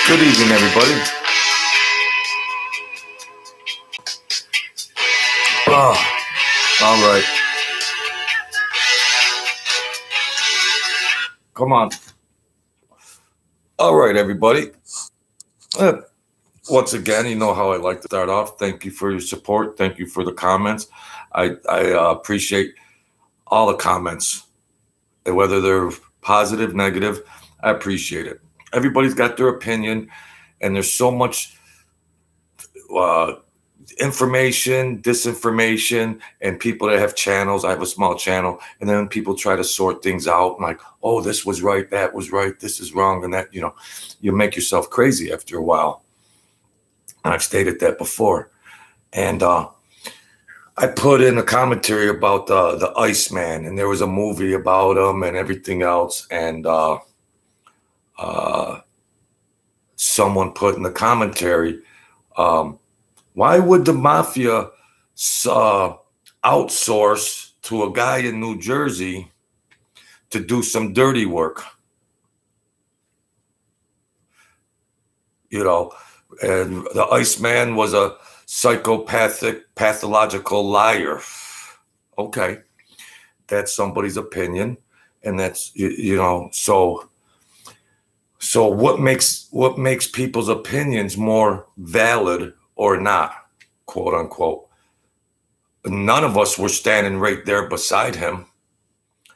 Good evening, everybody. All right. Come on. All right, everybody. Once again, you know how I like to start off. Thank you for your support. Thank you for the comments. I appreciate all the comments, whether they're positive, negative. I appreciate it. Everybody's got their opinion, and there's so much information, disinformation, and people that have channels. I have a small channel, and then people try to sort things out, like, oh, this was right, that was right, this is wrong, and that, you make yourself crazy after a while. And I've stated that before. And I put in a commentary about the Iceman, and there was a movie about him and everything else. And someone put in the commentary, why would the Mafia outsource to a guy in New Jersey to do some dirty work? And the Iceman was a psychopathic, pathological liar. Okay, that's somebody's opinion, and that's So what makes people's opinions more valid or not, quote unquote? None of us were standing right there beside him.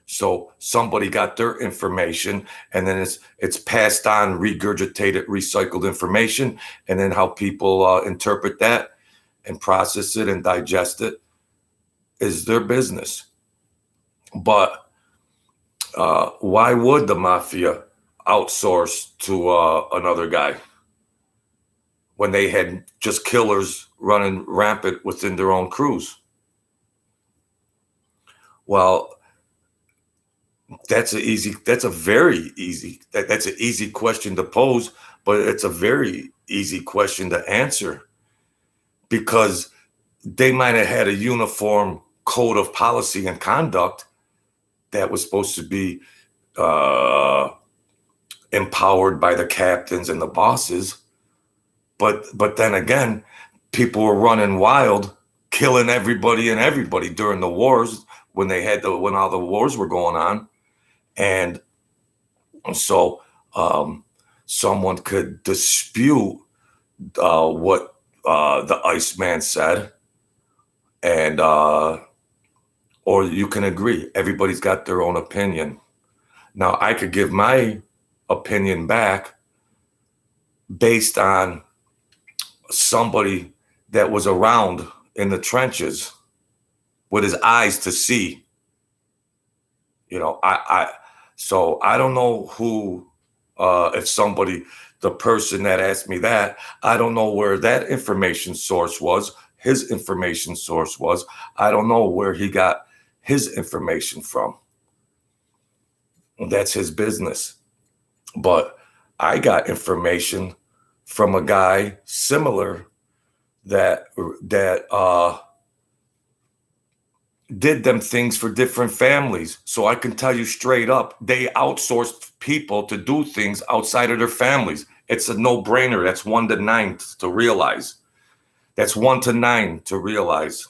So somebody got their information, and then it's passed on, regurgitated, recycled information, and then how people interpret that and process it and digest it is their business. But why would the Mafia outsource to another guy when they had just killers running rampant within their own crews? Well, that's an easy question to pose, but it's a very easy question to answer, because they might have had a uniform code of policy and conduct that was supposed to be empowered by the captains and the bosses. But then again, people were running wild, killing everybody and everybody during the wars when all the wars were going on. And so someone could dispute what the Iceman said, and or you can agree. Everybody's got their own opinion. Now, I could give my opinion back based on somebody that was around in the trenches with his eyes to see. So I don't know who, the person that asked me that, I don't know where that information source was, his information source was. I don't know where he got his information from. That's his business. But I got information from a guy similar that did them things for different families. So I can tell you straight up, they outsourced people to do things outside of their families. It's a no-brainer. That's 1 to 9 to realize. That's 1 to 9 to realize.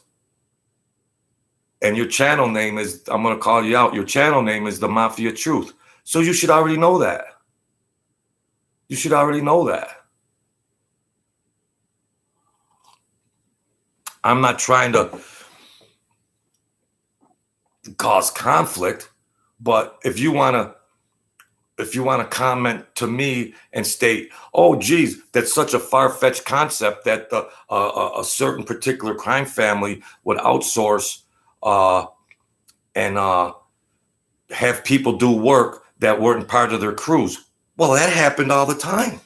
And your channel name is, I'm going to call you out, your channel name is The Mafia Truth. So you should already know that. You should already know that. I'm not trying to cause conflict, but if you want to comment to me and state, oh geez, that's such a far-fetched concept that a certain particular crime family would outsource and have people do work that weren't part of their crews. Well, that happened all the time.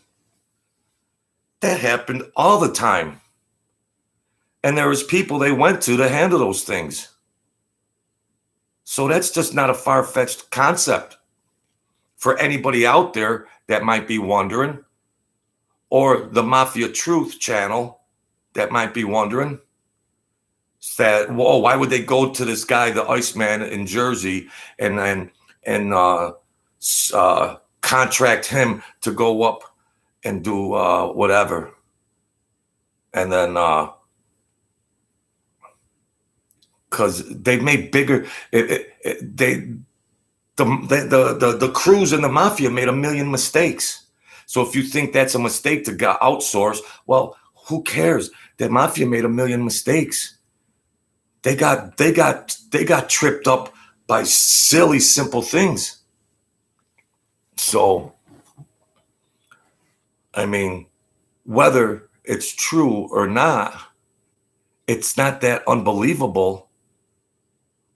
That happened all the time. And there was people they went to handle those things. So that's just not a far-fetched concept for anybody out there that might be wondering, or the Mafia Truth channel that might be wondering that, whoa, why would they go to this guy, the Iceman in Jersey, and contract him to go up and do whatever. And then because they made bigger, the crews in the mafia made a million mistakes. So if you think that's a mistake to get outsourced, well, who cares? The mafia made a million mistakes. They got tripped up by silly, simple things. So, I mean, whether it's true or not, it's not that unbelievable,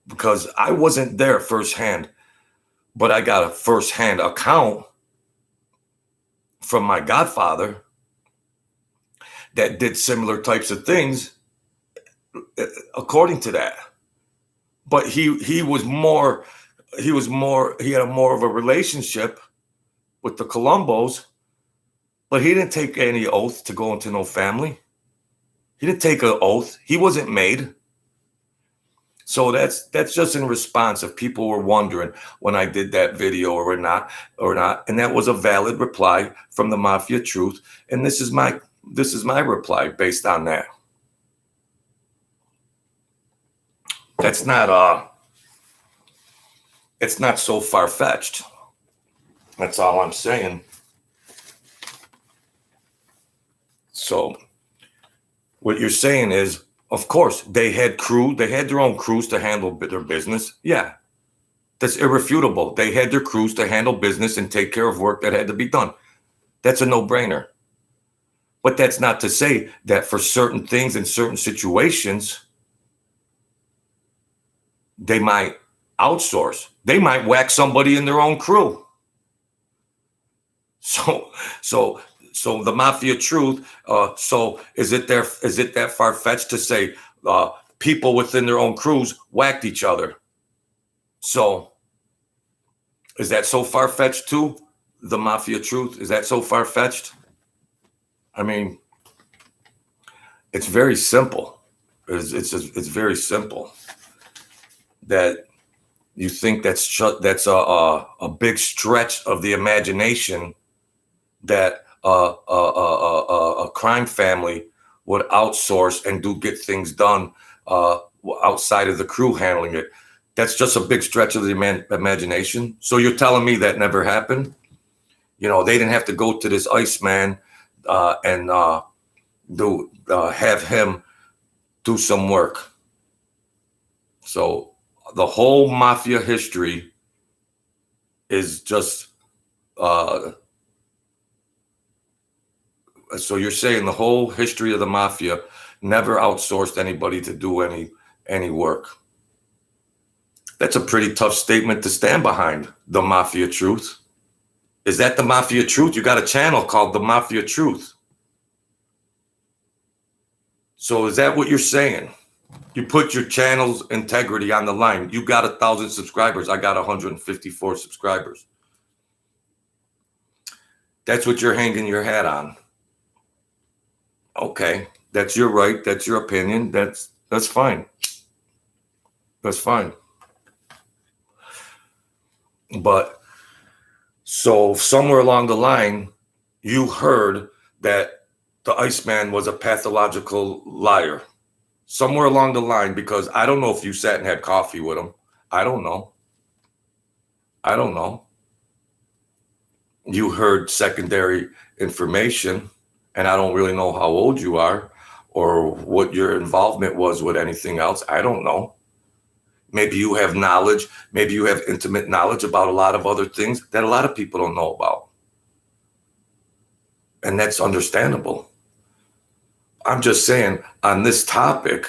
because I wasn't there firsthand, but I got a firsthand account from my godfather that did similar types of things according to that. But he had more of a relationship with the Colombos, but he didn't take any oath to go into no family. He didn't take an oath. He wasn't made. So that's just in response if people were wondering when I did that video or not. And that was a valid reply from the Mafia Truth. And this is my reply based on that. That's not it's not so far-fetched. That's all I'm saying. So what you're saying is, of course, they had their own crews to handle their business. Yeah, that's irrefutable. They had their crews to handle business and take care of work that had to be done. That's a no-brainer. But that's not to say that for certain things in certain situations, they might outsource. They might whack somebody in their own crew. So the Mafia Truth. So is it that far-fetched to say people within their own crews whacked each other? So is that so far-fetched too? The Mafia Truth, is that so far-fetched? I mean, it's very simple. It's very simple. That you think that's a big stretch of the imagination that a crime family would outsource and get things done outside of the crew handling it. That's just a big stretch of the imagination. So you're telling me that never happened? You know, they didn't have to go to this Iceman and have him do some work. So the whole Mafia history is just so you're saying the whole history of the Mafia never outsourced anybody to do any work. That's a pretty tough statement to stand behind, the Mafia Truth. Is that the Mafia Truth? You got a channel called the Mafia Truth. So is that what you're saying? You put your channel's integrity on the line. You got 1,000 subscribers. I got 154 subscribers. That's what you're hanging your hat on. Okay, that's your right. That's your opinion. That's fine. That's fine. But so somewhere along the line, you heard that the Iceman was a pathological liar. Somewhere along the line, because I don't know if you sat and had coffee with him. I don't know. You heard secondary information, and I don't really know how old you are or what your involvement was with anything else. I don't know. Maybe you have knowledge. Maybe you have intimate knowledge about a lot of other things that a lot of people don't know about. And that's understandable. I'm just saying, on this topic,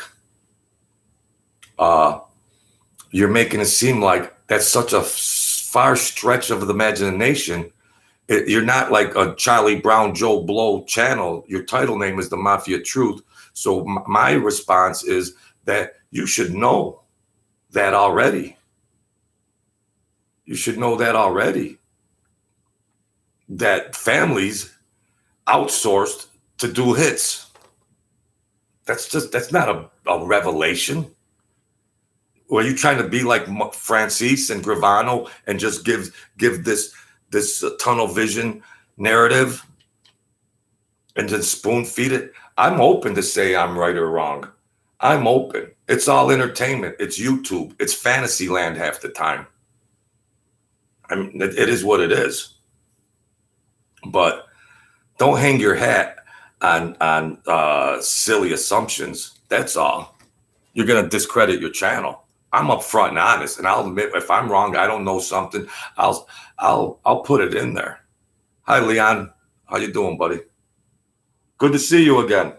you're making it seem like that's such a far stretch of the imagination. You're not like a Charlie Brown, Joe Blow channel. Your title name is the Mafia Truth. So my response is that you should know that already. You should know that already. That families outsourced to do hits. That's not a revelation. Or are you trying to be like Francis and Gravano and just give this tunnel vision narrative? and then spoon feed it. I'm open to say I'm right or wrong. I'm open. It's all entertainment. It's YouTube. It's fantasy land half the time. I mean, it is what it is. But don't hang your hat on silly assumptions. That's all. You're gonna discredit your channel. I'm upfront and honest, and I'll admit if I'm wrong, I don't know something. I'll put it in there. Hi, Leon. How you doing, buddy? Good to see you again.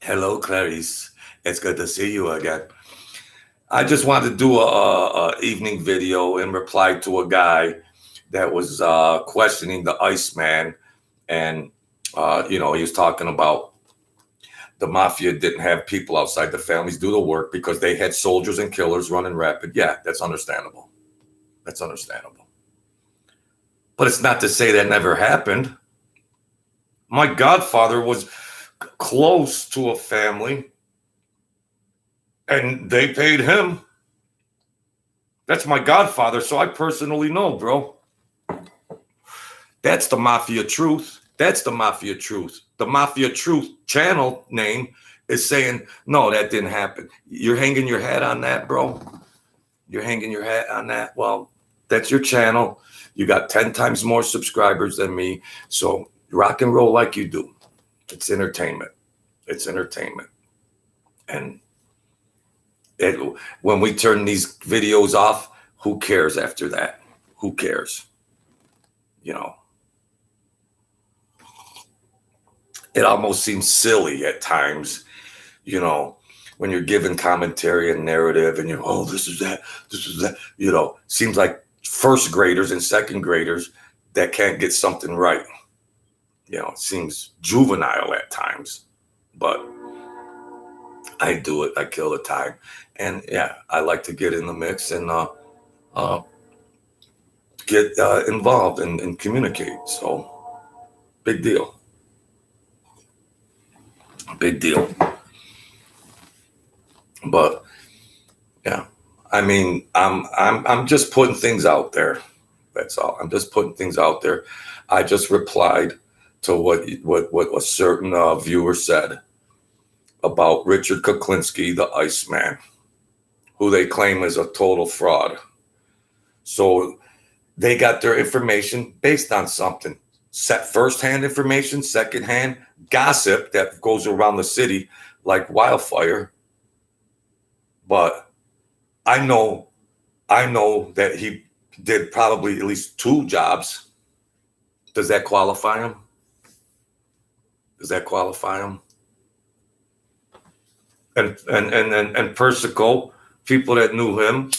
Hello, Clarice. It's good to see you again. I just wanted to do a evening video in reply to a guy that was questioning the Iceman, and he was talking about the Mafia didn't have people outside the families do the work because they had soldiers and killers running rapid. Yeah, that's understandable. That's understandable. But it's not to say that never happened. My godfather was close to a family and they paid him. That's my godfather, so I personally know, bro. That's the Mafia truth. That's the Mafia truth. The Mafia truth channel name is saying, no, that didn't happen. You're hanging your hat on that, bro. You're hanging your hat on that. Well, that's your channel. You got 10 times more subscribers than me. So rock and roll like you do. It's entertainment. It's entertainment. And when we turn these videos off, who cares after that? Who cares? It almost seems silly at times, when you're giving commentary and narrative and this is that, seems like first graders and second graders that can't get something right. It seems juvenile at times, but I do it. I kill the time. And yeah, I like to get in the mix and get involved and communicate. So big deal. Big deal. But yeah, I mean, I'm just putting things out there. That's all. I'm just putting things out there. I just replied to what a certain viewer said about Richard Kuklinski, the Iceman, who they claim is a total fraud. So they got their information based on something. Set firsthand information, secondhand gossip that goes around the city like wildfire. But I know that he did probably at least 2 jobs. Does that qualify him? Does that qualify him? And Persico, people that knew him,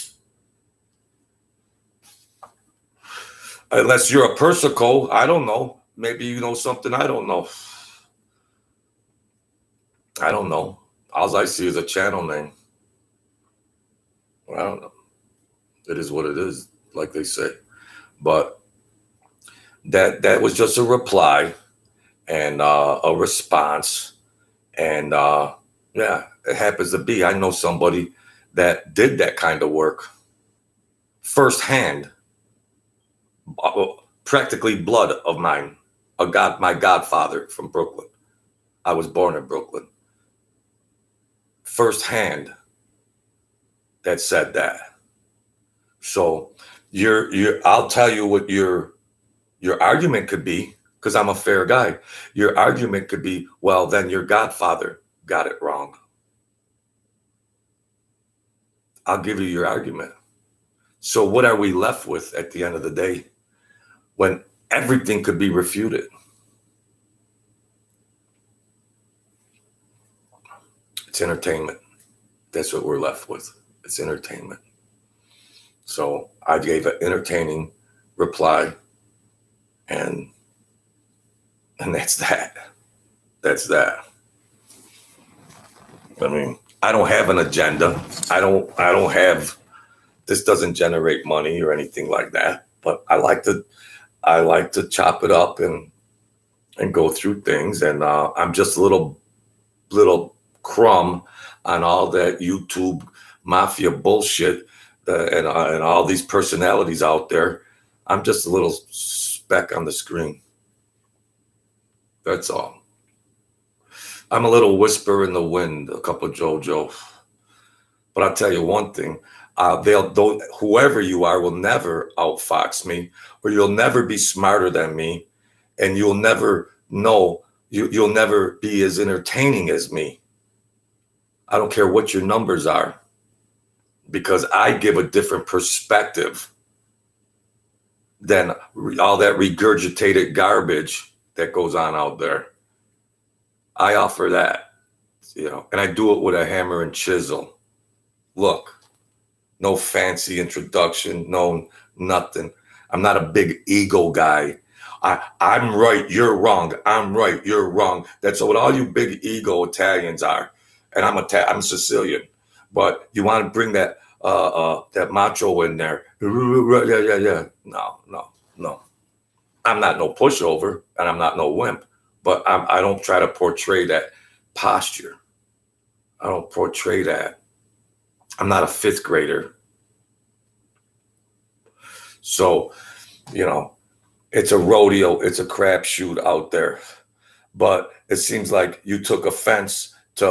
unless you're a Persico, I don't know. Maybe you know something I don't know. I don't know. All I see is a channel name. I don't know. It is what it is, like they say. But that was just a reply and a response. And yeah, it happens to be. I know somebody that did that kind of work firsthand. Practically blood of mine. My godfather from Brooklyn. I was born in Brooklyn. Firsthand that said that. So I'll tell you what your argument could be, because I'm a fair guy. Your argument could be, well, then your godfather got it wrong. I'll give you your argument. So what are we left with at the end of the day when everything could be refuted? It's entertainment. That's what we're left with. It's entertainment. So I gave an entertaining reply, and that's that. That's that. I mean, I don't have an agenda. I don't have, this doesn't generate money or anything like that. But I like to chop it up and go through things. And I'm just a little crumb on all that YouTube Mafia bullshit and all these personalities out there. I'm just a little speck on the screen. That's all. I'm a little whisper in the wind, a couple of JoJo. But I'll tell you one thing. Whoever you are will never outfox me, or you'll never be smarter than me, and you'll never know, you'll never be as entertaining as me. I don't care what your numbers are, because I give a different perspective than all that regurgitated garbage that goes on out there. I offer that, and I do it with a hammer and chisel. Look, no fancy introduction, no nothing. I'm not a big ego guy. I'm right, you're wrong. I'm right, you're wrong. That's what all you big ego Italians are. And I'm Sicilian, but you want to bring that macho in there? Yeah. No. I'm not no pushover, and I'm not no wimp. But I don't try to portray that posture. I don't portray that. I'm not a fifth grader. So, it's a rodeo, it's a crapshoot out there. But it seems like you took offense to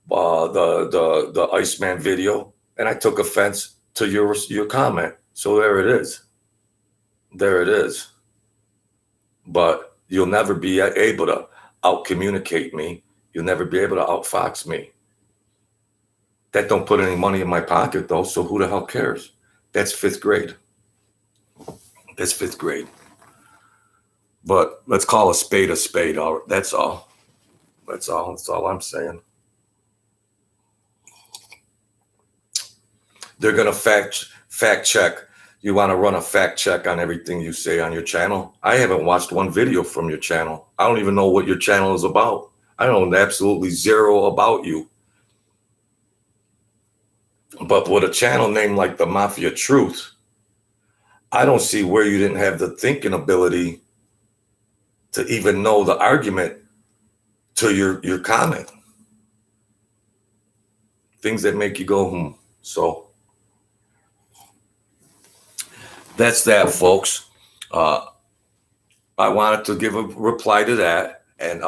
the Iceman video, and I took offense to your comment. So there it is. There it is. But you'll never be able to out-communicate me. You'll never be able to outfox me. That don't put any money in my pocket, though, so who the hell cares? That's fifth grade. That's fifth grade. But let's call a spade a spade. That's all. That's all I'm saying. They're going to fact check. You want to run a fact check on everything you say on your channel? I haven't watched one video from your channel. I don't even know what your channel is about. I know absolutely zero about you. But with a channel named like the Mafia Truth, I don't see where you didn't have the thinking ability to even know the argument to your comment. Things that make you go, So that's that, folks. I wanted to give a reply to that and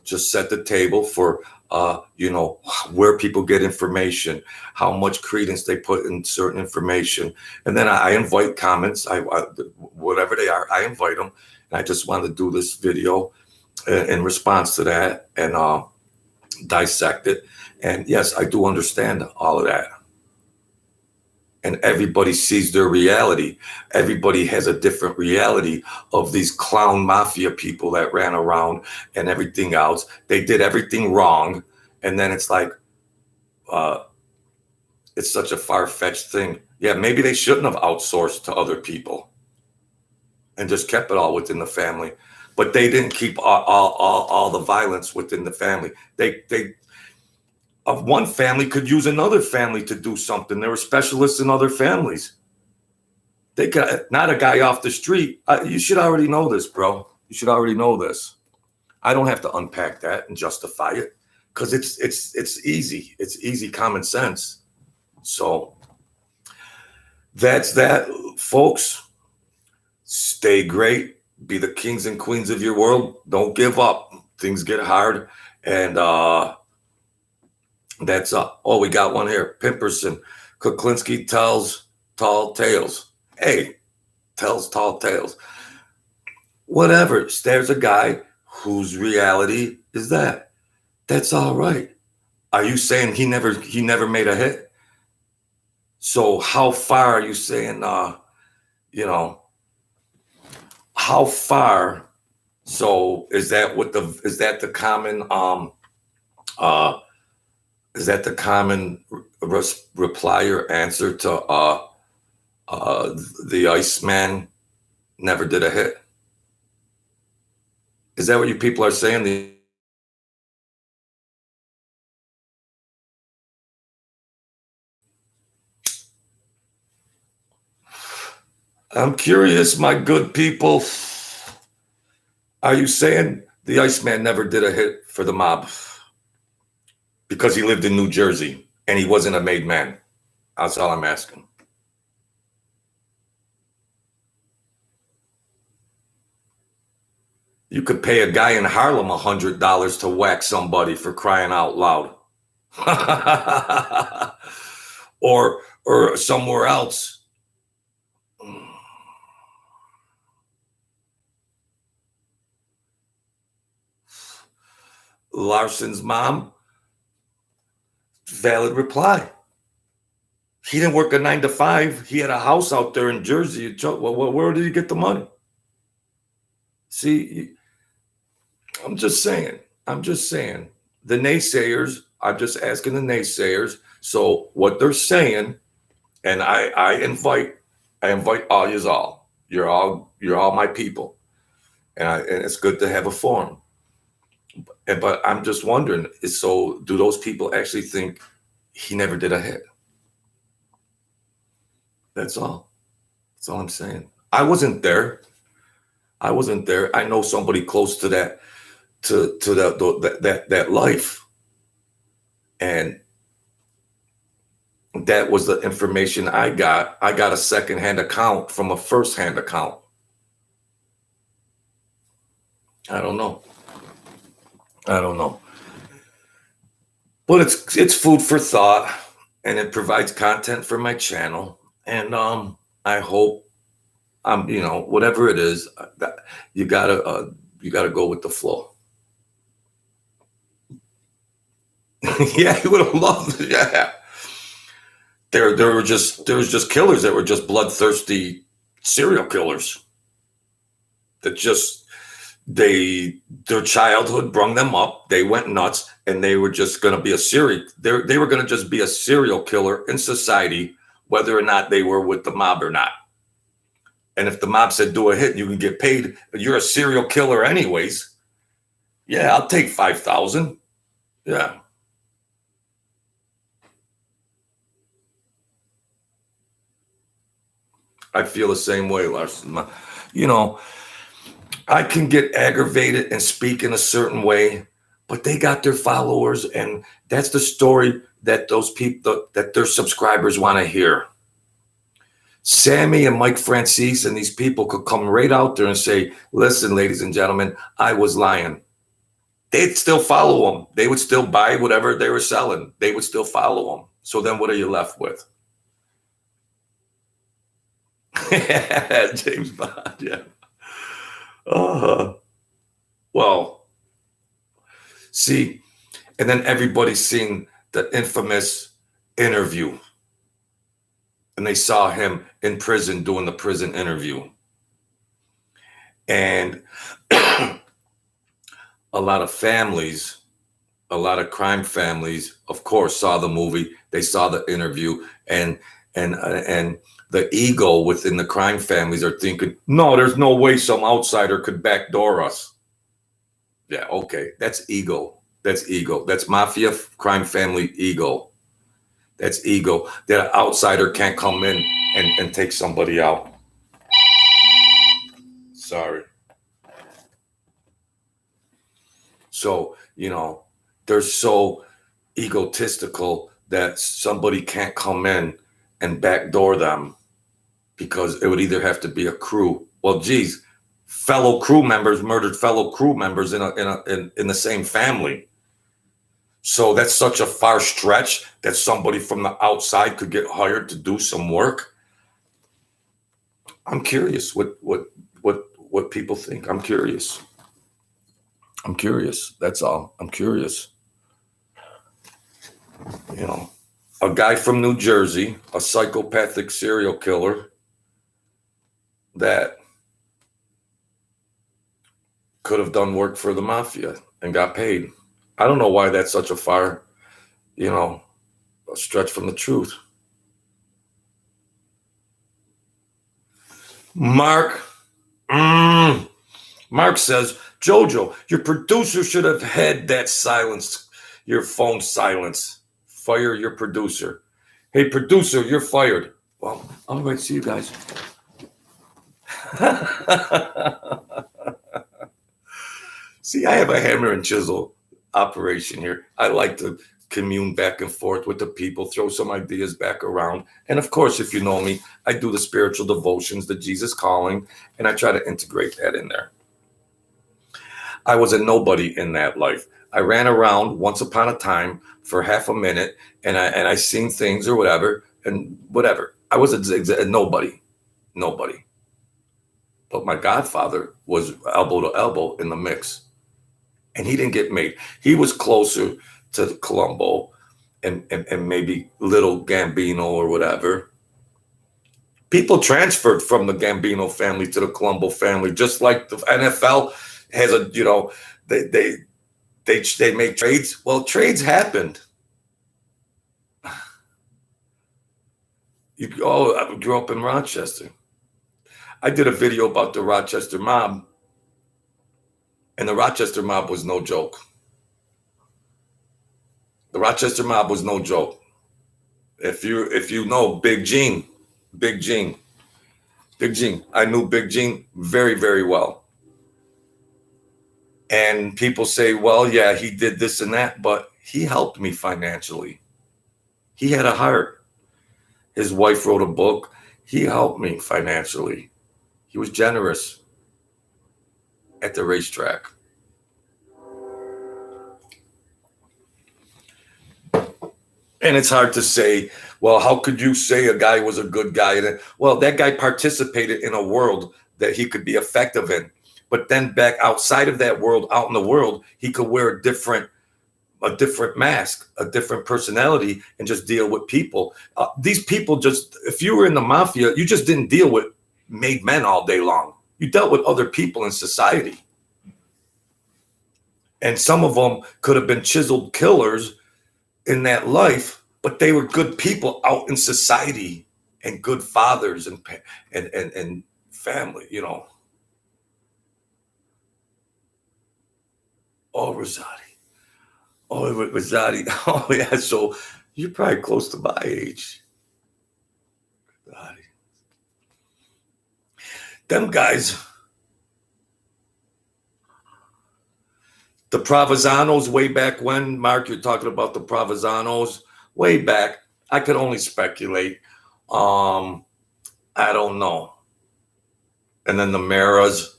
just set the table for, where people get information, how much credence they put in certain information. And then I invite comments, whatever they are, I invite them. And I just wanted to do this video in response to that and dissect it. And yes, I do understand all of that. And everybody sees their reality. Everybody has a different reality of these clown mafia people that ran around and everything else. They did everything wrong. And then it's like, it's such a far-fetched thing. Yeah, maybe they shouldn't have outsourced to other people and just kept it all within the family. But they didn't keep all the violence within the family. One family could use another family to do something. There were specialists in other families. They got not a guy off the street. You should already know this, bro. You should already know this. I don't have to unpack that and justify it because it's easy. It's easy common sense. So that's that, folks. Stay great. Be the kings and queens of your world. Don't give up. Things get hard. And that's we got one here. Pimperson. Kuklinski tells tall tales. Hey, tells tall tales. Whatever. There's a guy whose reality is that. That's all right. Are you saying he never made a hit? So how far are you saying how far? So is that the common is that the common reply or answer to the Iceman never did a hit? Is that what you people are saying? I'm curious, my good people. Are you saying the Iceman never did a hit for the mob because he lived in New Jersey and he wasn't a made man? That's all I'm asking. You could pay a guy in Harlem $100 to whack somebody, for crying out loud. or somewhere else. Larson's mom, valid reply. He didn't work a 9 to 5. He had a house out there in Jersey. Well, where did he get the money? See, I'm just saying. The naysayers, I'm just asking the naysayers. So what they're saying, and I invite all yous all. You're all my people. And it's good to have a forum. But I'm just wondering, so do those people actually think he never did a hit? That's all. That's all I'm saying. I wasn't there. I know somebody close to that, to that life, and that was the information I got. I got a secondhand account from a first-hand account. I don't know. But it's food for thought, and it provides content for my channel. And I hope whatever it is, you gotta go with the flow. Yeah, he would have loved it. Yeah. There was just killers that were just bloodthirsty serial killers that just their childhood brung them up. They went nuts, and they were just going to be they were going to just be a serial killer in society, whether or not they were with the mob or not. And if the mob said do a hit, you can get paid, but you're a serial killer anyways. Yeah, I'll take 5,000. Yeah. I feel the same way, Larson. I can get aggravated and speak in a certain way, but they got their followers, and that's the story that those people, that their subscribers want to hear. Sammy and Mike Francis and these people could come right out there and say, listen, ladies and gentlemen, I was lying. They'd still follow them. They would still buy whatever they were selling. They would still follow them. So then what are you left with? James Bond, yeah. Well, see, and then everybody's seen the infamous interview, and they saw him in prison doing the prison interview. And a lot of families, a lot of crime families, of course, saw the movie. They saw the interview, and the ego within the crime families are thinking, no, there's no way some outsider could backdoor us. Yeah, okay, that's ego. That's ego. That's mafia crime family ego. That's ego. That an outsider can't come in and take somebody out. Sorry. So, they're so egotistical that somebody can't come in and backdoor them, because it would either have to be a crew. Well, geez, fellow crew members murdered fellow crew members in the same family. So that's such a far stretch that somebody from the outside could get hired to do some work. I'm curious what people think. I'm curious. That's all. I'm curious. A guy from New Jersey, a psychopathic serial killer that could have done work for the mafia and got paid. I don't know why that's such a far, a stretch from the truth. Mark says, Jojo, your producer should have had that silence, your phone silence. Fire your producer. Hey, producer, you're fired. Well, all right, see you guys. See, I have a hammer and chisel operation here. I like to commune back and forth with the people, throw some ideas back around. And of course, if you know me, I do the spiritual devotions, the Jesus calling, and I try to integrate that in there. I was a nobody in that life. I ran around once upon a time for half a minute, and I seen things or whatever, and whatever. I was a nobody, nobody. But my godfather was elbow to elbow in the mix, and he didn't get made. He was closer to Colombo and maybe little Gambino or whatever. People transferred from the Gambino family to the Colombo family, just like the NFL has a, they make trades. Well, trades happened. I grew up in Rochester. I did a video about the Rochester mob, and the Rochester mob was no joke. The Rochester mob was no joke. If you know Big Gene, Big Gene, Big Gene, I knew Big Gene very, very well. And people say, well, yeah, he did this and that, but he helped me financially. He had a heart. His wife wrote a book. He helped me financially. He was generous at the racetrack. And it's hard to say, well, how could you say a guy was a good guy? Well, that guy participated in a world that he could be effective in. But then back outside of that world, out in the world, he could wear a different mask, a different personality, and just deal with people. These people if you were in the mafia, you just didn't deal with made men all day long. You dealt with other people in society. And some of them could have been chiseled killers in that life, but they were good people out in society and good fathers and family, Oh, Rosati. Oh, Rosati. Oh, yeah. So you're probably close to my age. Them guys, the Provenzanos way back when, Mark, you're talking about the Provenzanos way back. I could only speculate. I don't know. And then the Maras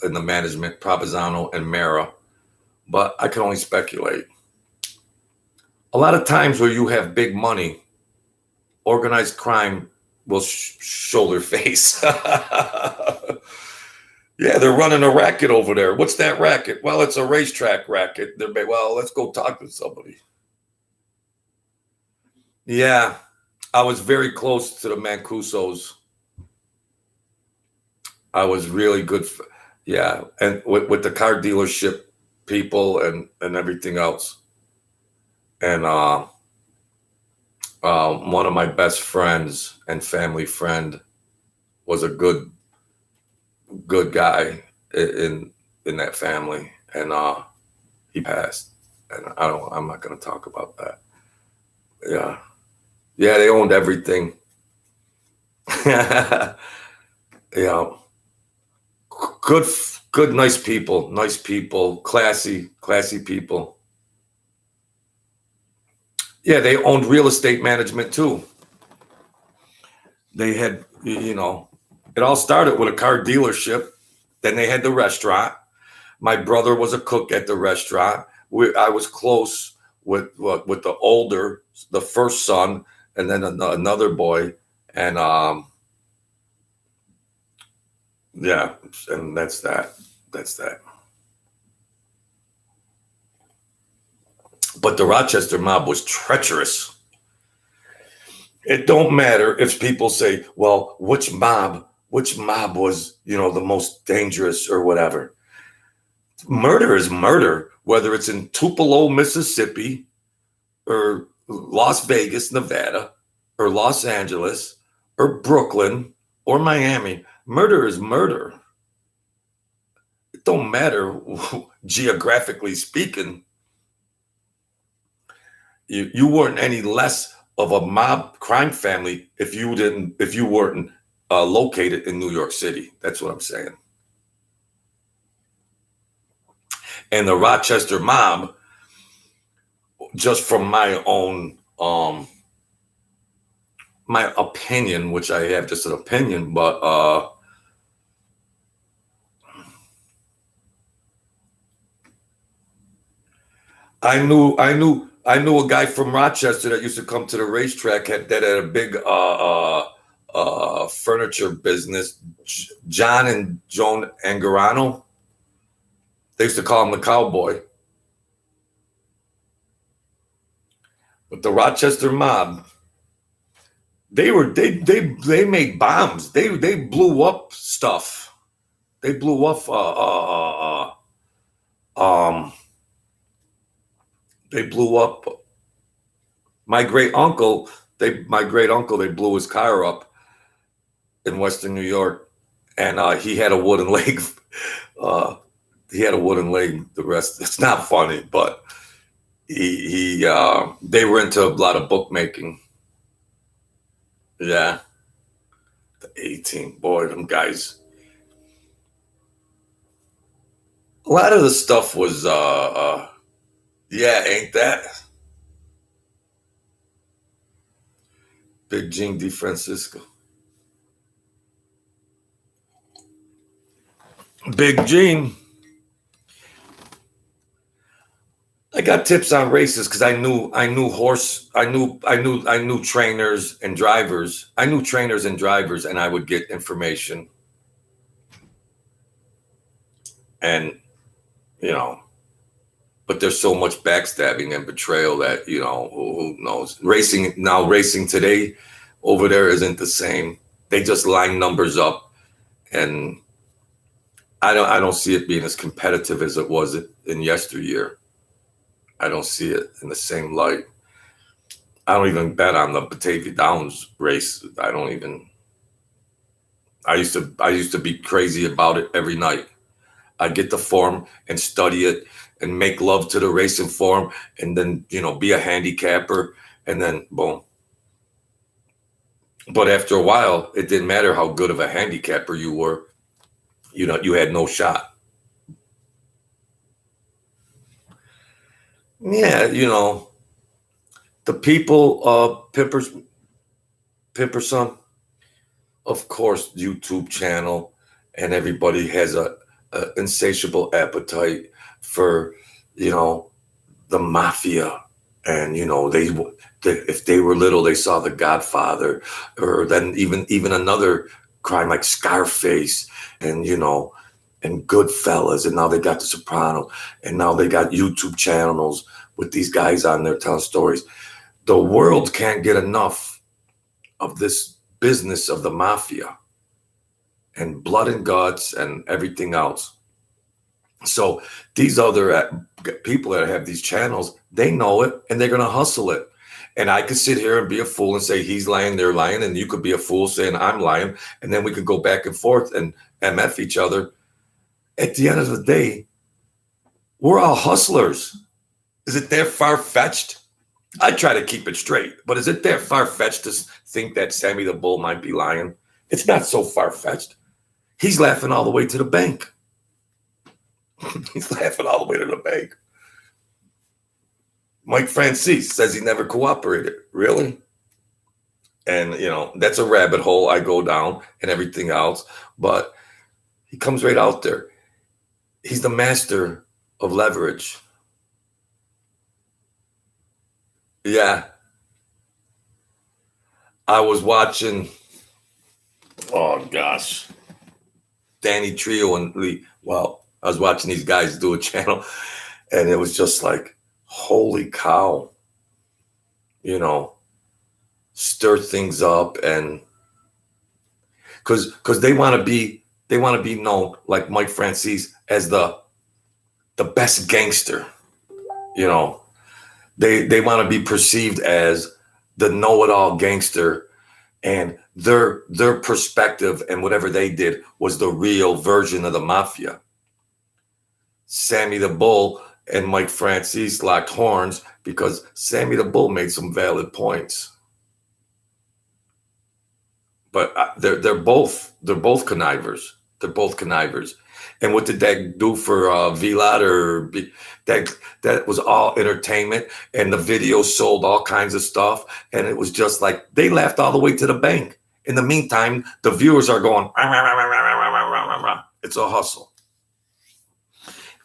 in the management, Provenzano and Mara. But I can only speculate. A lot of times where you have big money, organized crime will show their face. Yeah, they're running a racket over there. What's that racket? Well, it's a racetrack racket. Well, let's go talk to somebody. Yeah, I was very close to the Mancusos. I was really good. Yeah, and with the car dealership people and everything else. And one of my best friends and family friend was a good guy in that family, and he passed. And I'm not going to talk about that. Yeah, they owned everything. Yeah, good, nice people, classy people. Yeah, they owned real estate management too. They had, it all started with a car dealership. Then they had the restaurant. My brother was a cook at the restaurant. I was close with the first son, and then another boy, and yeah, and that's that. But the Rochester mob was treacherous. It don't matter if people say, well, which mob was, the most dangerous or whatever. Murder is murder, whether it's in Tupelo, Mississippi, or Las Vegas, Nevada, or Los Angeles, or Brooklyn, or Miami. Murder is murder. It don't matter geographically speaking. You weren't any less of a mob crime family if you weren't located in New York City. That's what I'm saying. And the Rochester mob, just from my own my opinion, which I have just an opinion, but I knew a guy from Rochester that used to come to the racetrack that had a big furniture business. John and Joan Angarano. They used to call him the cowboy. But the Rochester mob, they made bombs. They blew up stuff. They blew up um they blew up my great uncle. They blew his car up in Western New York, and he had a wooden leg. Uh, he had a wooden leg. The rest, it's not funny, but they were into a lot of bookmaking. Yeah, the 18, boy, them guys. A lot of the stuff was yeah, ain't that Big Gene DeFrancisco? Big Gene. I got tips on races because I knew trainers and drivers. I knew trainers and drivers, and I would get information. And you know, but there's so much backstabbing and betrayal that who knows. Racing today over there isn't the same. They just line numbers up, and I don't see it being as competitive as it was in yesteryear. I don't see it in the same light. I don't even bet on the Batavia Downs race. I don't even. I used to be crazy about it every night. I'd get the form and study it and make love to the racing form, and then be a handicapper, and then boom. But after a while, it didn't matter how good of a handicapper you were. You had no shot. Yeah, the people, Pimperson, of course, YouTube channel, and everybody has a insatiable appetite for, the mafia, and if they were little, they saw The Godfather, or then even another crime like Scarface, and and Goodfellas, and now they got The Sopranos, and now they got YouTube channels with these guys on there telling stories. The world can't get enough of this business of the mafia and blood and guts and everything else. So these other people that have these channels, they know it, and they're going to hustle it. And I could sit here and be a fool and say he's lying, they're lying, and you could be a fool saying I'm lying, and then we could go back and forth and MF each other. At the end of the day, we're all hustlers. Is it that far-fetched? I try to keep it straight, but is it that far-fetched to think that Sammy the Bull might be lying? It's not so far-fetched. He's laughing all the way to the bank. He's laughing all the way to the bank. Mike Francis says he never cooperated. Really? And, that's a rabbit hole I go down and everything else. But he comes right out there. He's the master of leverage. Yeah. I was watching, oh gosh, Danny Trio and Lee. Well, I was watching these guys do a channel, and it was just like, holy cow, stir things up, and because they want to be known like Mike Francis as the best gangster. They want to be perceived as the know-it-all gangster, and their perspective and whatever they did was the real version of the mafia. Sammy the Bull and Mike Francis locked horns because Sammy the Bull made some valid points. But they're both connivers. They're both connivers. And what did that do for Vlad? Or that was all entertainment, and the video sold all kinds of stuff, and it was just like they laughed all the way to the bank. In the meantime, the viewers are going, rah, rah, rah, rah, rah, rah, rah, rah, rah. It's a hustle.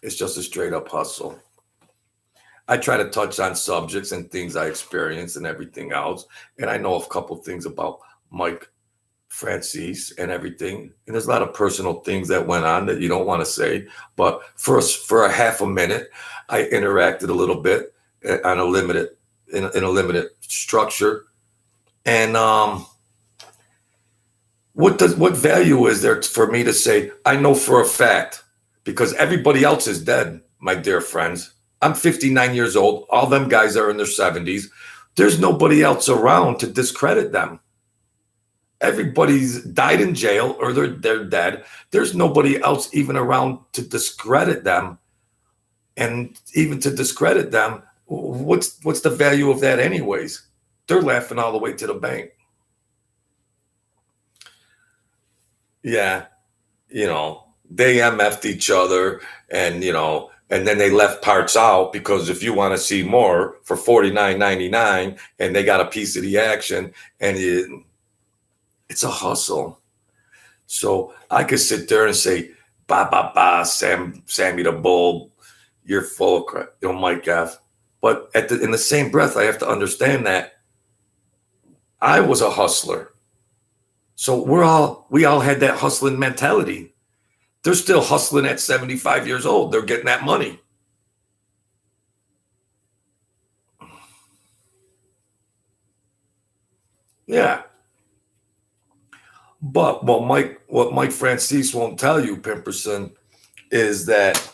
It's just a straight up hustle. I try to touch on subjects and things I experience and everything else. And I know a couple things about Mike Francis and everything. And there's a lot of personal things that went on that you don't want to say. But for a half a minute, I interacted a little bit on a limited in a limited structure. And what value is there for me to say, I know for a fact, because everybody else is dead, my dear friends. I'm 59 years old. All them guys are in their 70s. There's nobody else around to discredit them. Everybody's died in jail or they're dead. There's nobody else even around to discredit them. And even to discredit them, what's the value of that anyways? They're laughing all the way to the bank. Yeah, they MF'd each other and, and then they left parts out because if you want to see more for $49.99 and they got a piece of the action and it's a hustle. So I could sit there and say, Sammy the Bull, you're full of crap, Mike F. But in the same breath, I have to understand that I was a hustler. So we all had that hustling mentality. They're still hustling at 75 years old. They're getting that money. Yeah. But what Mike Francis won't tell you, Pimperson, is that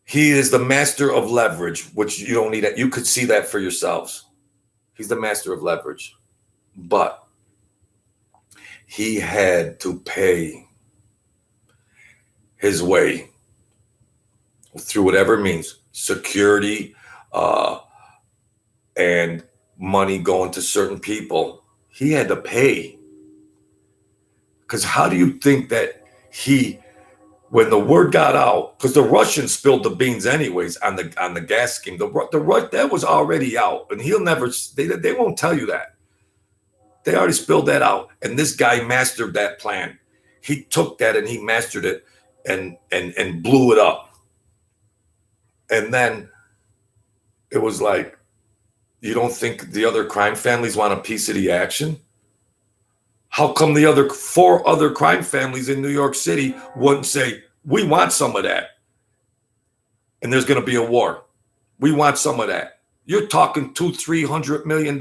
he is the master of leverage, which you don't need. You could see that for yourselves. He's the master of leverage. But he had to pay his way through whatever means, security and money going to certain people. He had to pay. Because how do you think that when the word got out, because the Russians spilled the beans anyways on the gas scheme, that was already out, and they won't tell you that. They already spilled that out, and this guy mastered that plan. He took that and he mastered it and blew it up. And then it was like, you don't think the other crime families want a piece of the action? How come the other 4 other crime families in New York City wouldn't say, we want some of that? And there's going to be a war. We want some of that. You're talking $200-300 million.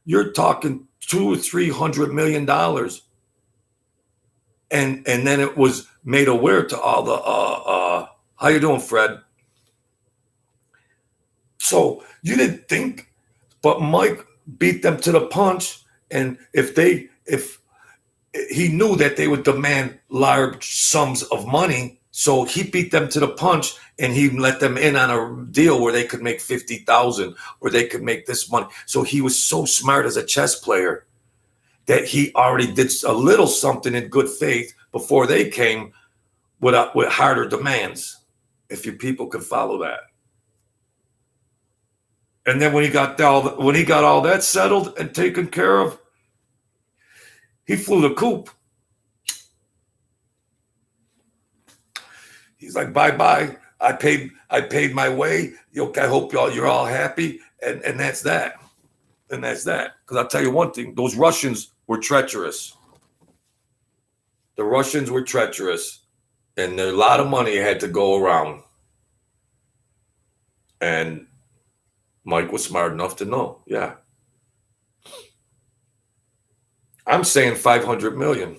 You're talking $200-300 million. And then it was made aware to all the, how you doing, Fred? So you didn't think, but Mike beat them to the punch. And if he knew that they would demand large sums of money, so he beat them to the punch and he let them in on a deal where they could make 50,000 or they could make this money. So he was so smart as a chess player that he already did a little something in good faith before they came with harder demands. If you people could follow that. And then when he got all that settled and taken care of, he flew the coop. He's like, bye. I paid my way. I hope you're all happy. And that's that. And that's that. Because I'll tell you one thing, those Russians were treacherous. The Russians were treacherous. And a lot of money had to go around. And Mike was smart enough to know. Yeah. I'm saying 500 million.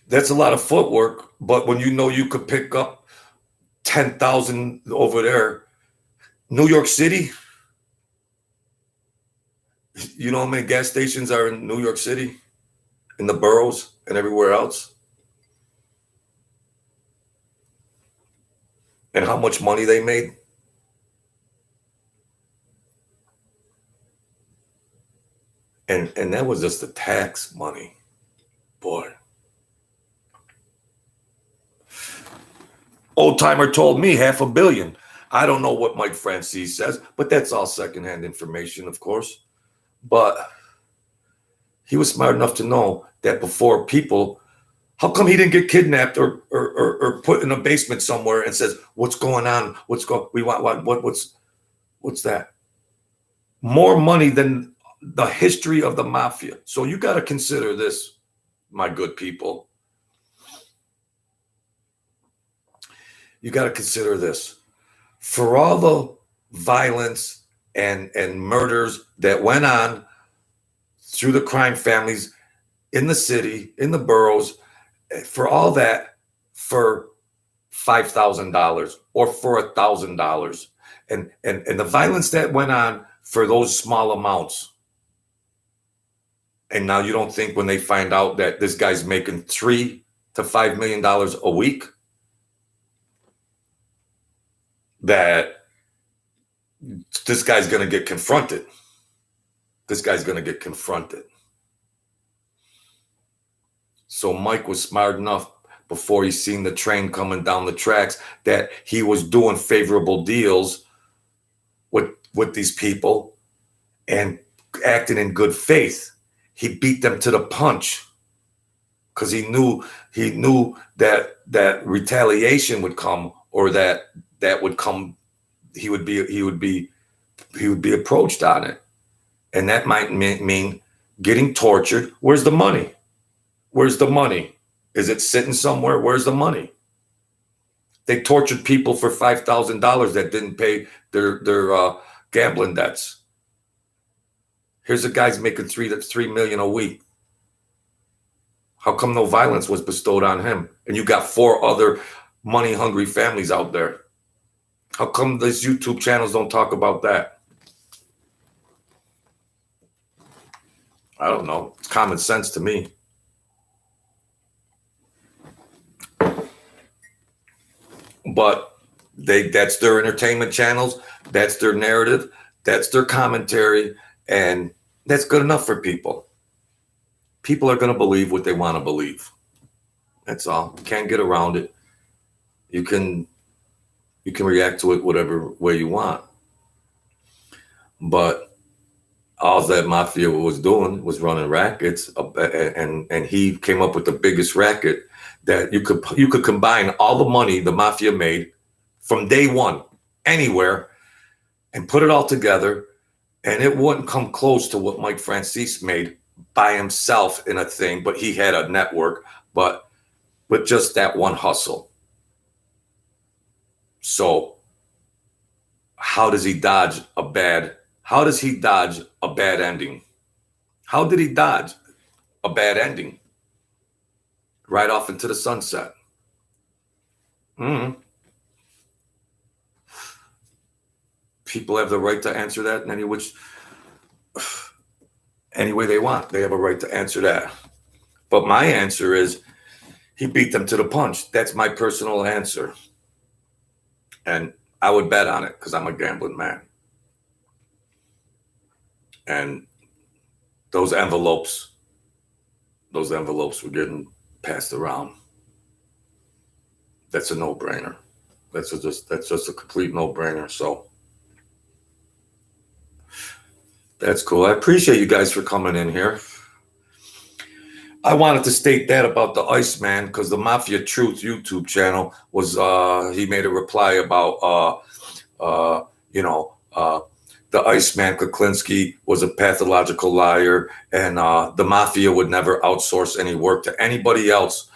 That's a lot of footwork, but when you could pick up 10,000 over there, New York City, you know how many gas stations are in New York City, in the boroughs and everywhere else? And how much money they made? And that was just the tax money. Boy. Old timer told me $500 million. I don't know what Mike Francis says, but that's all secondhand information, of course. But he was smart enough to know that before people, how come he didn't get kidnapped or put in a basement somewhere and says, what's going on? We want what's that? More money than the history of the mafia. So you got to consider this, my good people. You got to consider this. For all the violence and murders that went on through the crime families in the city, in the boroughs, for all that, for $5,000 or for $1,000, and the violence that went on for those small amounts. And now you don't think when they find out that this guy's making $3 to $5 million a week, that this guy's going to get confronted. This guy's going to get confronted. So Mike was smart enough before he seen the train coming down the tracks that he was doing favorable deals with these people and acting in good faith. He beat them to the punch because he knew that retaliation would come, or that would come. He would be approached on it, and that might mean getting tortured. Where's the money? Where's the money? Is it sitting somewhere? Where's the money? They tortured people for $5,000 that didn't pay their gambling debts. Here's a guy's making $3 million a week. How come no violence was bestowed on him? And you got 4 other money-hungry families out there. How come these YouTube channels don't talk about that? I don't know. It's common sense to me. But that's their entertainment channels. That's their narrative. That's their commentary. And that's good enough for people. People are going to believe what they want to believe. That's all. You can't get around it. You can react to it whatever way you want. But all that Mafia was doing was running rackets, and he came up with the biggest racket that you could combine all the money the Mafia made from day one, anywhere, and put it all together, and it wouldn't come close to what Mike Francis made by himself in a thing, but he had a network, but with just that one hustle. So how does he dodge a bad ending? How did he dodge a bad ending? Right off into the sunset. People have the right to answer that in any way they want. They have a right to answer that. But my answer is he beat them to the punch. That's my personal answer. And I would bet on it because I'm a gambling man. And those envelopes were getting passed around. That's a no-brainer. That's just a complete no-brainer. So that's cool. I appreciate you guys for coming in here. I wanted to state that about the Iceman because the Mafia Truth YouTube channel was he made a reply about the Iceman Kuklinski was a pathological liar, and the Mafia would never outsource any work to anybody else,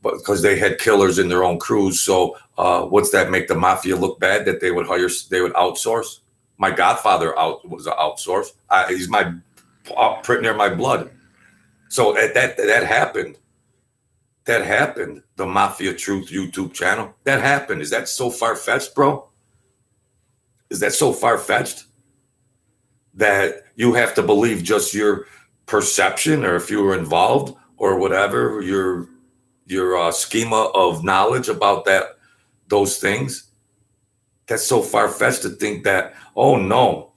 but because they had killers in their own crews. So what's that make the Mafia look bad that they would outsource? My godfather was an outsource. He's my pretty near my blood. So that happened. That happened. The Mafia Truth YouTube channel. That happened. Is that so far-fetched, bro? Is that so far-fetched that you have to believe just your perception, or if you were involved or whatever, your schema of knowledge about those things? That's so far-fetched to think that, oh no,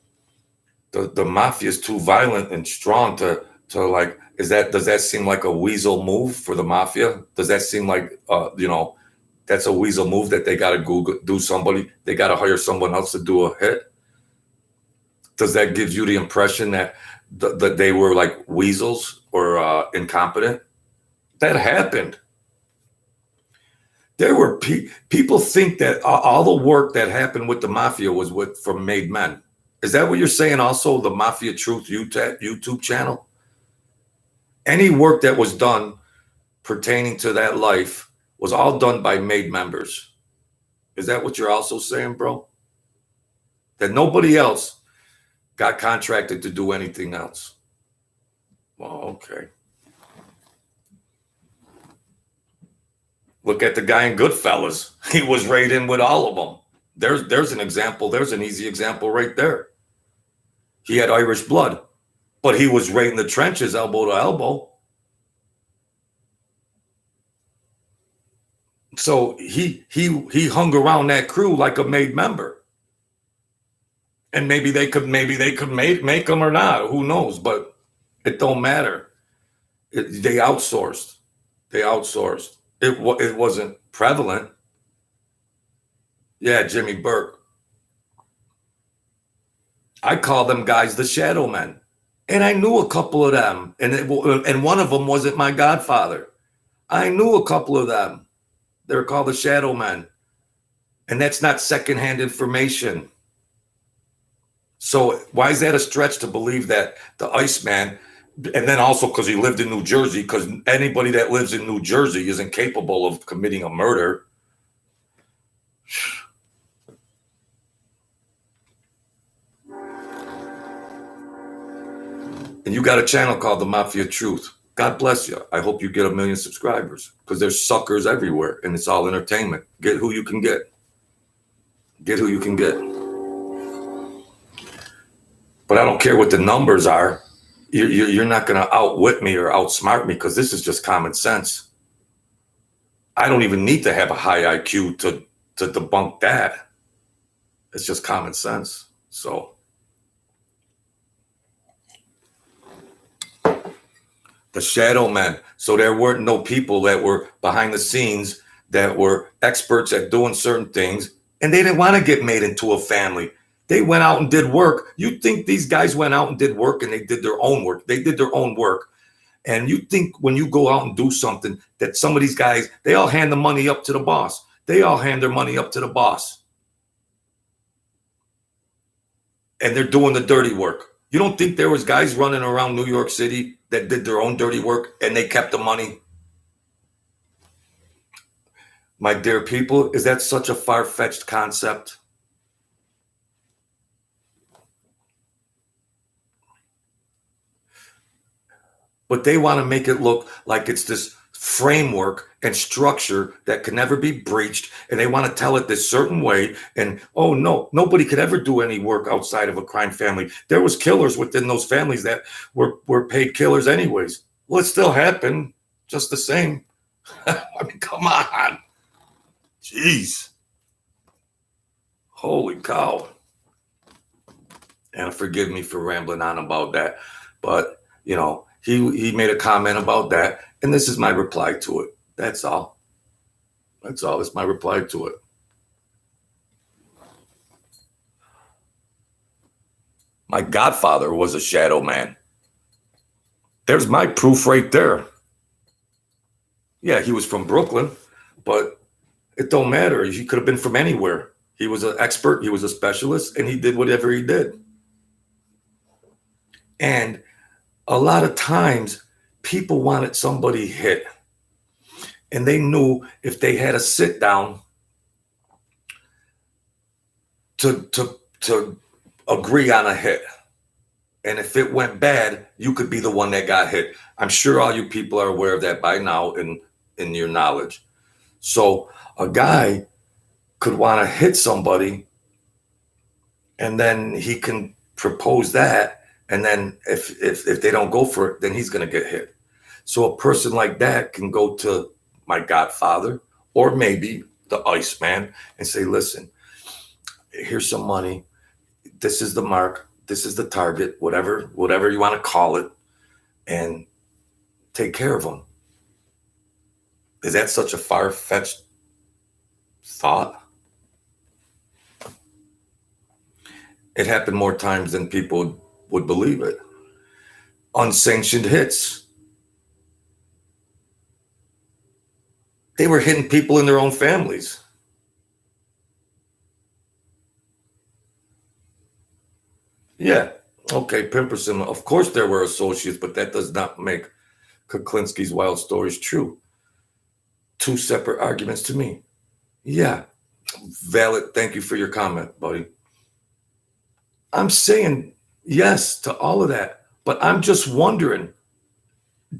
the Mafia is too violent and strong to like, does that seem like a weasel move for the Mafia? Does that seem like, that's a weasel move that they got to do somebody? They got to hire someone else to do a hit? Does that give you the impression that that they were like weasels or incompetent? That happened. There were people think that all the work that happened with the Mafia was from made men. Is that what you're saying? Also, the Mafia Truth YouTube channel? Any work that was done pertaining to that life was all done by made members. Is that what you're also saying, bro? That nobody else got contracted to do anything else? Well, okay. Look at the guy in Goodfellas. He was right in with all of them. There's an example. There's an easy example right there. He had Irish blood, but he was right in the trenches, elbow to elbow. So he hung around that crew like a made member. And maybe they could make them or not. Who knows? But it don't matter. They outsourced. It wasn't prevalent. Yeah, Jimmy Burke. I call them guys the shadow men. And I knew a couple of them. And one of them wasn't my godfather. I knew a couple of them. They're called the shadow men. And that's not secondhand information. So why is that a stretch to believe that the Iceman, and then also because he lived in New Jersey, because anybody that lives in New Jersey isn't capable of committing a murder. And you got a channel called the Mafia Truth. God bless you. I hope you get 1 million subscribers, because there's suckers everywhere and it's all entertainment. Get who you can get. Get who you can get. But I don't care what the numbers are. You're not going to outwit me or outsmart me, because this is just common sense. I don't even need to have a high IQ to debunk that. It's just common sense. So the shadow men. So there weren't no people that were behind the scenes that were experts at doing certain things, and they didn't want to get made into a family. They went out and did work. You think these guys went out and did work and they did their own work? They did their own work. And you think when you go out and do something that some of these guys, they all hand the money up to the boss. They all hand their money up to the boss. And they're doing the dirty work. You don't think there was guys running around New York City that did their own dirty work and they kept the money? My dear people, is that such a far-fetched concept? But they want to make it look like it's this framework and structure that can never be breached. And they want to tell it this certain way. And, oh, no, nobody could ever do any work outside of a crime family. There was killers within those families that were paid killers anyways. Well, it still happened just the same. I mean, come on. Jeez. Holy cow. And forgive me for rambling on about that. But, you know, he made a comment about that, and this is my reply to it. That's all. That's all. It's my reply to it. My godfather was a shadow man. There's my proof right there. Yeah, he was from Brooklyn, but it don't matter. He could have been from anywhere. He was an expert. He was a specialist, and he did whatever he did. And a lot of times people wanted somebody hit, and they knew if they had a sit down to agree on a hit, and if it went bad, you could be the one that got hit. I'm sure all you people are aware of that by now in your knowledge. So a guy could want to hit somebody, and then he can propose that. And then if they don't go for it, then he's going to get hit. So a person like that can go to my godfather or maybe the Iceman and say, listen, here's some money. This is the mark. This is the target, whatever you want to call it, and take care of them. Is that such a far-fetched thought? It happened more times than people would believe it. Unsanctioned hits. They were hitting people in their own families. Yeah. Okay, Pimperson. Of course there were associates, but that does not make Kuklinski's wild stories true. Two separate arguments to me. Yeah. Valid. Thank you for your comment, buddy. I'm saying yes to all of that, but I'm just wondering,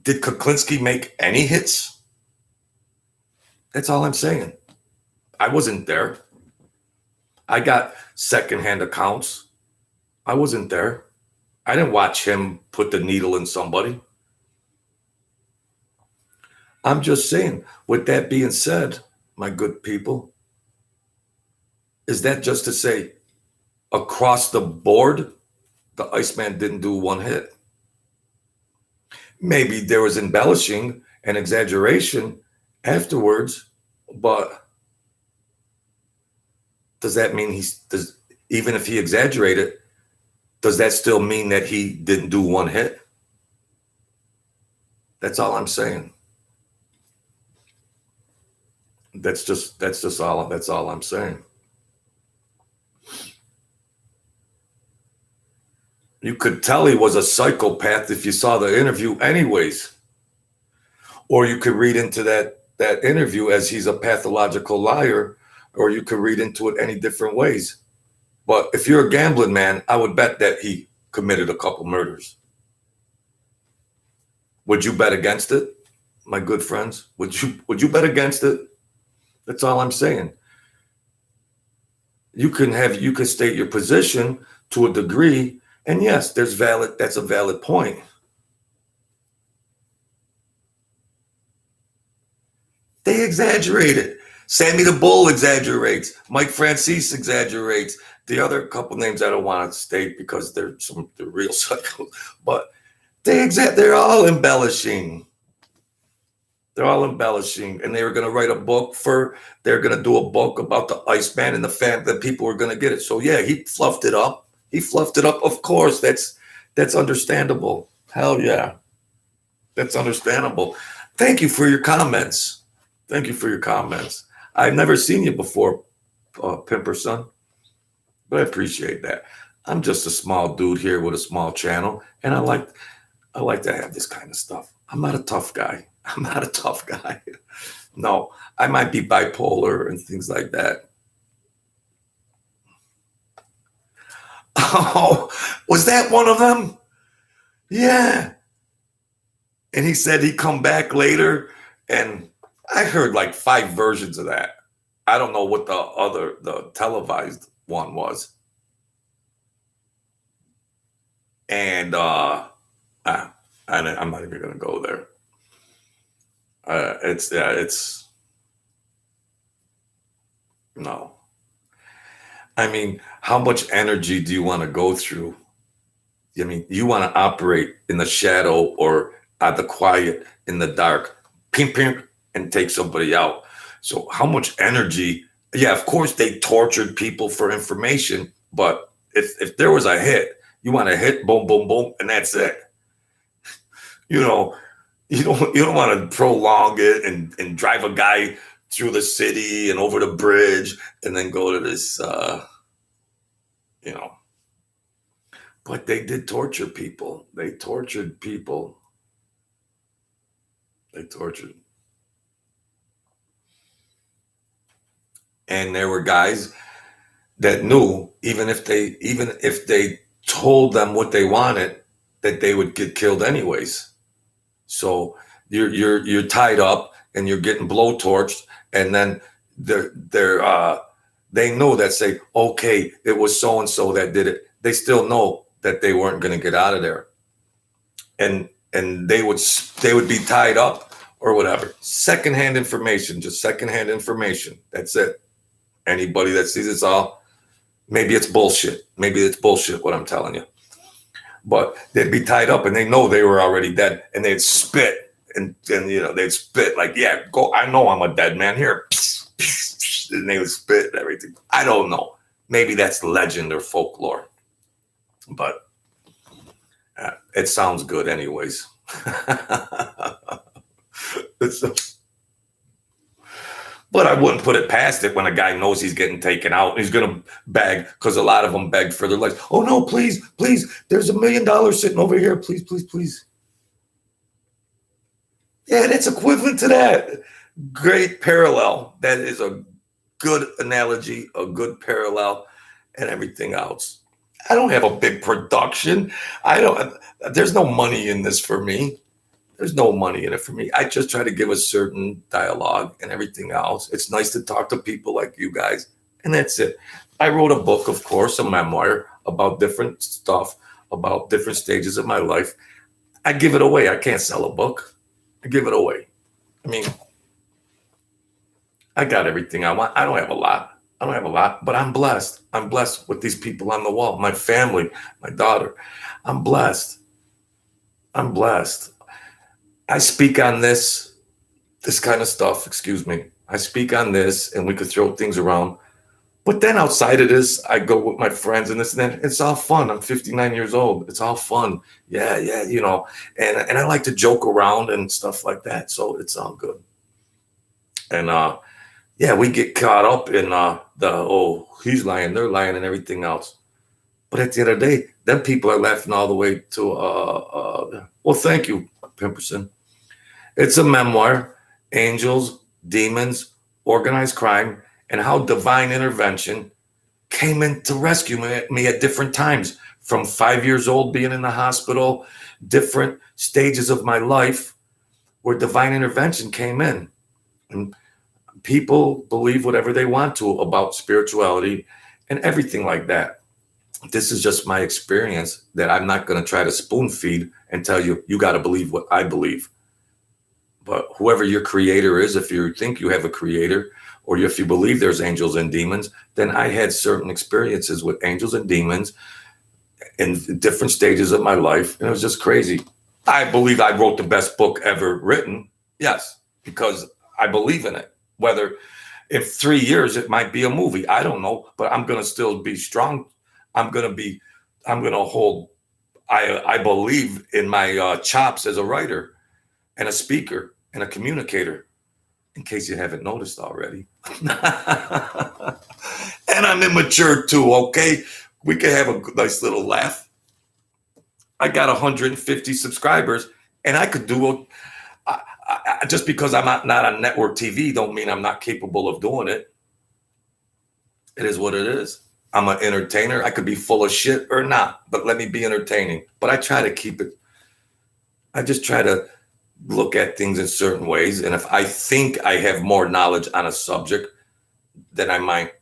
did Kuklinski make any hits? That's all I'm saying. I wasn't there. I got secondhand accounts. I wasn't there. I didn't watch him put the needle in somebody. I'm just saying, with that being said, my good people, is that just to say across the board, the Iceman didn't do one hit? Maybe there was embellishing and exaggeration afterwards, but does that mean even if he exaggerated, does that still mean that he didn't do one hit? That's all I'm saying. That's all I'm saying. You could tell he was a psychopath if you saw the interview anyways. Or you could read into that interview as he's a pathological liar, or you could read into it any different ways. But if you're a gambling man, I would bet that he committed a couple murders. Would you bet against it, my good friends? Would you bet against it? That's all I'm saying. You can state your position to a degree, and yes, that's a valid point. They exaggerated. Sammy the Bull exaggerates. Mike Francis exaggerates. The other couple names I don't want to state because they're real psychos, but they're all embellishing. They're all embellishing, and they were going to write a book they're going to do a book about the Iceman and the fact that people were going to get it. So yeah, he fluffed it up. Of course, that's understandable. Hell yeah, that's understandable. Thank you for your comments. I've never seen you before, Pimperson, but I appreciate that. I'm just a small dude here with a small channel, and I like to have this kind of stuff. I'm not a tough guy. No, I might be bipolar and things like that. Oh, was that one of them? Yeah. And he said he'd come back later, and I heard like 5 versions of that. I don't know what the televised one was. And I'm not even going to go there. It's no. I mean, how much energy do you want to go through? I mean, you want to operate in the shadow or at the quiet, in the dark, ping, ping, and take somebody out. So how much energy? Yeah, of course they tortured people for information, but if there was a hit, you want to hit, boom, boom, boom, and that's it. You know, you don't want to prolong it and drive a guy through the city and over the bridge and then go to this, But they did torture people. They tortured people. And there were guys that knew even if they told them what they wanted, that they would get killed anyways. So you're tied up and you're getting blowtorched, and then they know that say, okay, it was so and so that did it. They still know that they weren't going to get out of there, and they would be tied up or whatever. Secondhand information. That's it. Anybody that sees it's all, maybe it's bullshit. What I'm telling you. But they'd be tied up and they know they were already dead, and they'd spit and they'd spit like, yeah, go. I know I'm a dead man here. And they would spit and everything. I don't know. Maybe that's legend or folklore. But it sounds good anyways. But I wouldn't put it past it when a guy knows he's getting taken out. He's going to beg, because a lot of them beg for their lives. Oh, no, please, please. There's $1 million sitting over here. Please, please, please. Yeah, that's equivalent to that. Great parallel. That is a good analogy, a good parallel, and everything else. I don't have a big production. There's no money in this for me. There's no money in it for me. I just try to give a certain dialogue and everything else. It's nice to talk to people like you guys, and that's it. I wrote a book, of course, a memoir about different stuff, about different stages of my life. I give it away. I can't sell a book. I give it away. I mean, I got everything I want. I don't have a lot, but I'm blessed. I'm blessed with these people on the wall, my family, my daughter. I'm blessed. I speak on this kind of stuff, excuse me. I speak on this, and we could throw things around. But then outside of this, I go with my friends and this and that. It's all fun. I'm 59 years old. It's all fun. Yeah, and I like to joke around and stuff like that. So it's all good. And we get caught up in he's lying, they're lying, and everything else. But at the end of the day, them people are laughing all the way to, well, thank you, Pimperson. It's a memoir, Angels, Demons, Organized Crime, and how divine intervention came in to rescue me at different times. From 5 years old, being in the hospital, different stages of my life where divine intervention came in. And people believe whatever they want to about spirituality and everything like that. This is just my experience that I'm not going to try to spoon feed and tell you, you got to believe what I believe. But whoever your creator is, if you think you have a creator, or if you believe there's angels and demons, then I had certain experiences with angels and demons in different stages of my life. And it was just crazy. I believe I wrote the best book ever written. Yes, because I believe in it. Whether in 3 years it might be a movie, I don't know, but I'm going to still be strong. I'm going to hold, I believe in my chops as a writer and a speaker and a communicator, in case you haven't noticed already. And I'm immature too, okay? We can have a nice little laugh. I got 150 subscribers, and I could do just because I'm not on network TV don't mean I'm not capable of doing it. It is what it is. I'm an entertainer. I could be full of shit or not, but let me be entertaining. But I try to keep it. I just try to look at things in certain ways. And if I think I have more knowledge on a subject, then I might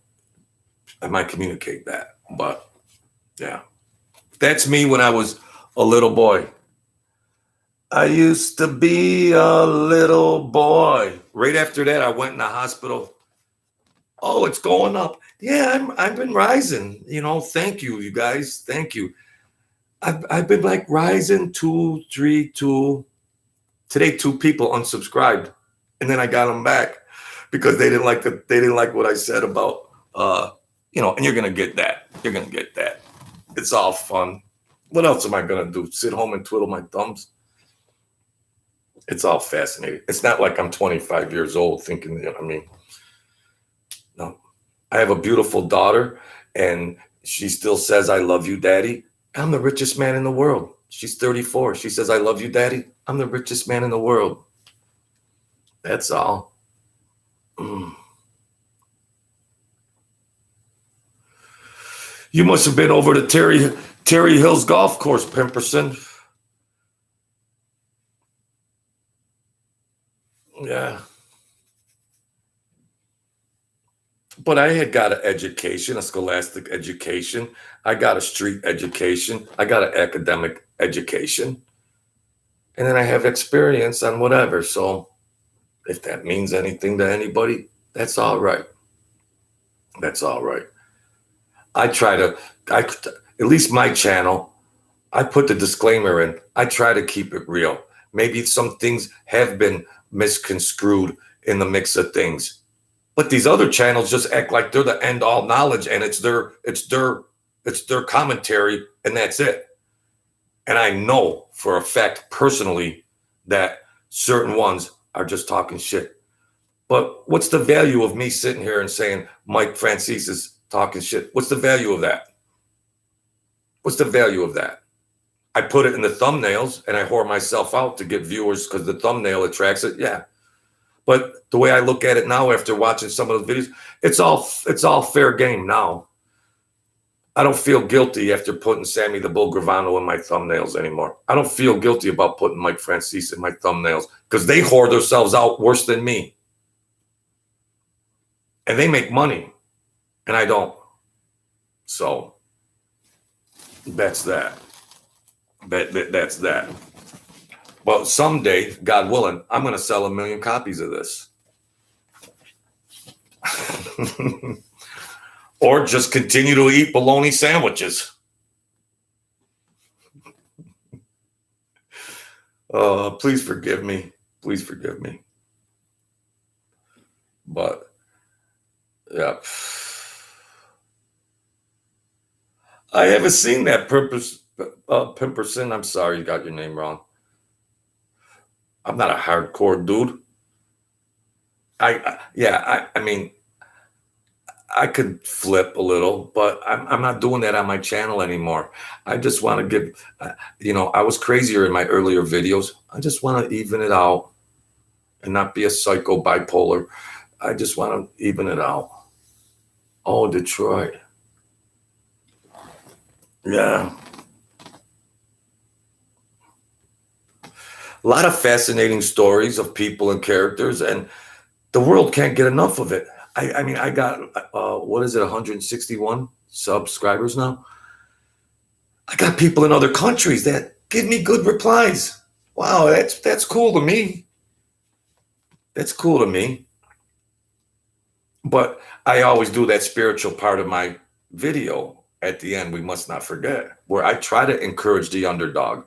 communicate that. But yeah, that's me when I was a little boy. I used to be a little boy. Right after that, I went in the hospital. Oh, it's going up. Yeah, I've been rising. Thank you, you guys. Thank you. I've been like rising 2, 3, 2. Today, 2 people unsubscribed, and then I got them back because they didn't like what I said about and you're gonna get that. You're gonna get that. It's all fun. What else am I gonna do? Sit home and twiddle my thumbs? It's all fascinating. It's not like I'm 25 years old thinking, No. I have a beautiful daughter, and she still says, I love you, Daddy. I'm the richest man in the world. She's 34. She says, I love you, Daddy. I'm the richest man in the world. That's all. You must have been over to Terry Hills Golf Course, Pimperson. Yeah. But I had got an education, a scholastic education. I got a street education. I got an academic education. And then I have experience on whatever. So if that means anything to anybody, that's all right. That's all right. At least my channel, I put the disclaimer in. I try to keep it real. Maybe some things have been misconstrued in the mix of things. But these other channels just act like they're the end all knowledge, and it's their It's their commentary, and that's it. And I know for a fact personally that certain ones are just talking shit. But what's the value of me sitting here and saying Mike Francis is talking shit? What's the value of that? What's the value of that? I put it in the thumbnails and I whore myself out to get viewers because the thumbnail attracts it. Yeah. But the way I look at it now after watching some of the videos, it's all fair game now. I don't feel guilty after putting Sammy the Bull Gravano in my thumbnails anymore. I don't feel guilty about putting Mike Francis in my thumbnails because they whore themselves out worse than me. And they make money, and I don't. So that's that. That's that. Well, someday, God willing, I'm going to sell 1 million copies of this. Or just continue to eat bologna sandwiches. Please forgive me. Please forgive me. But, yeah. I haven't seen that Pimperson. I'm sorry, you got your name wrong. I'm not a hardcore dude. I mean, I could flip a little, but I'm not doing that on my channel anymore. I just want to give, I was crazier in my earlier videos. I just want to even it out and not be a psycho bipolar. I just want to even it out. Oh, Detroit. Yeah. A lot of fascinating stories of people and characters, and the world can't get enough of it. I mean, I got, 161 subscribers now. I got people in other countries that give me good replies. Wow, that's cool to me. That's cool to me. But I always do that spiritual part of my video at the end, we must not forget, where I try to encourage the underdog.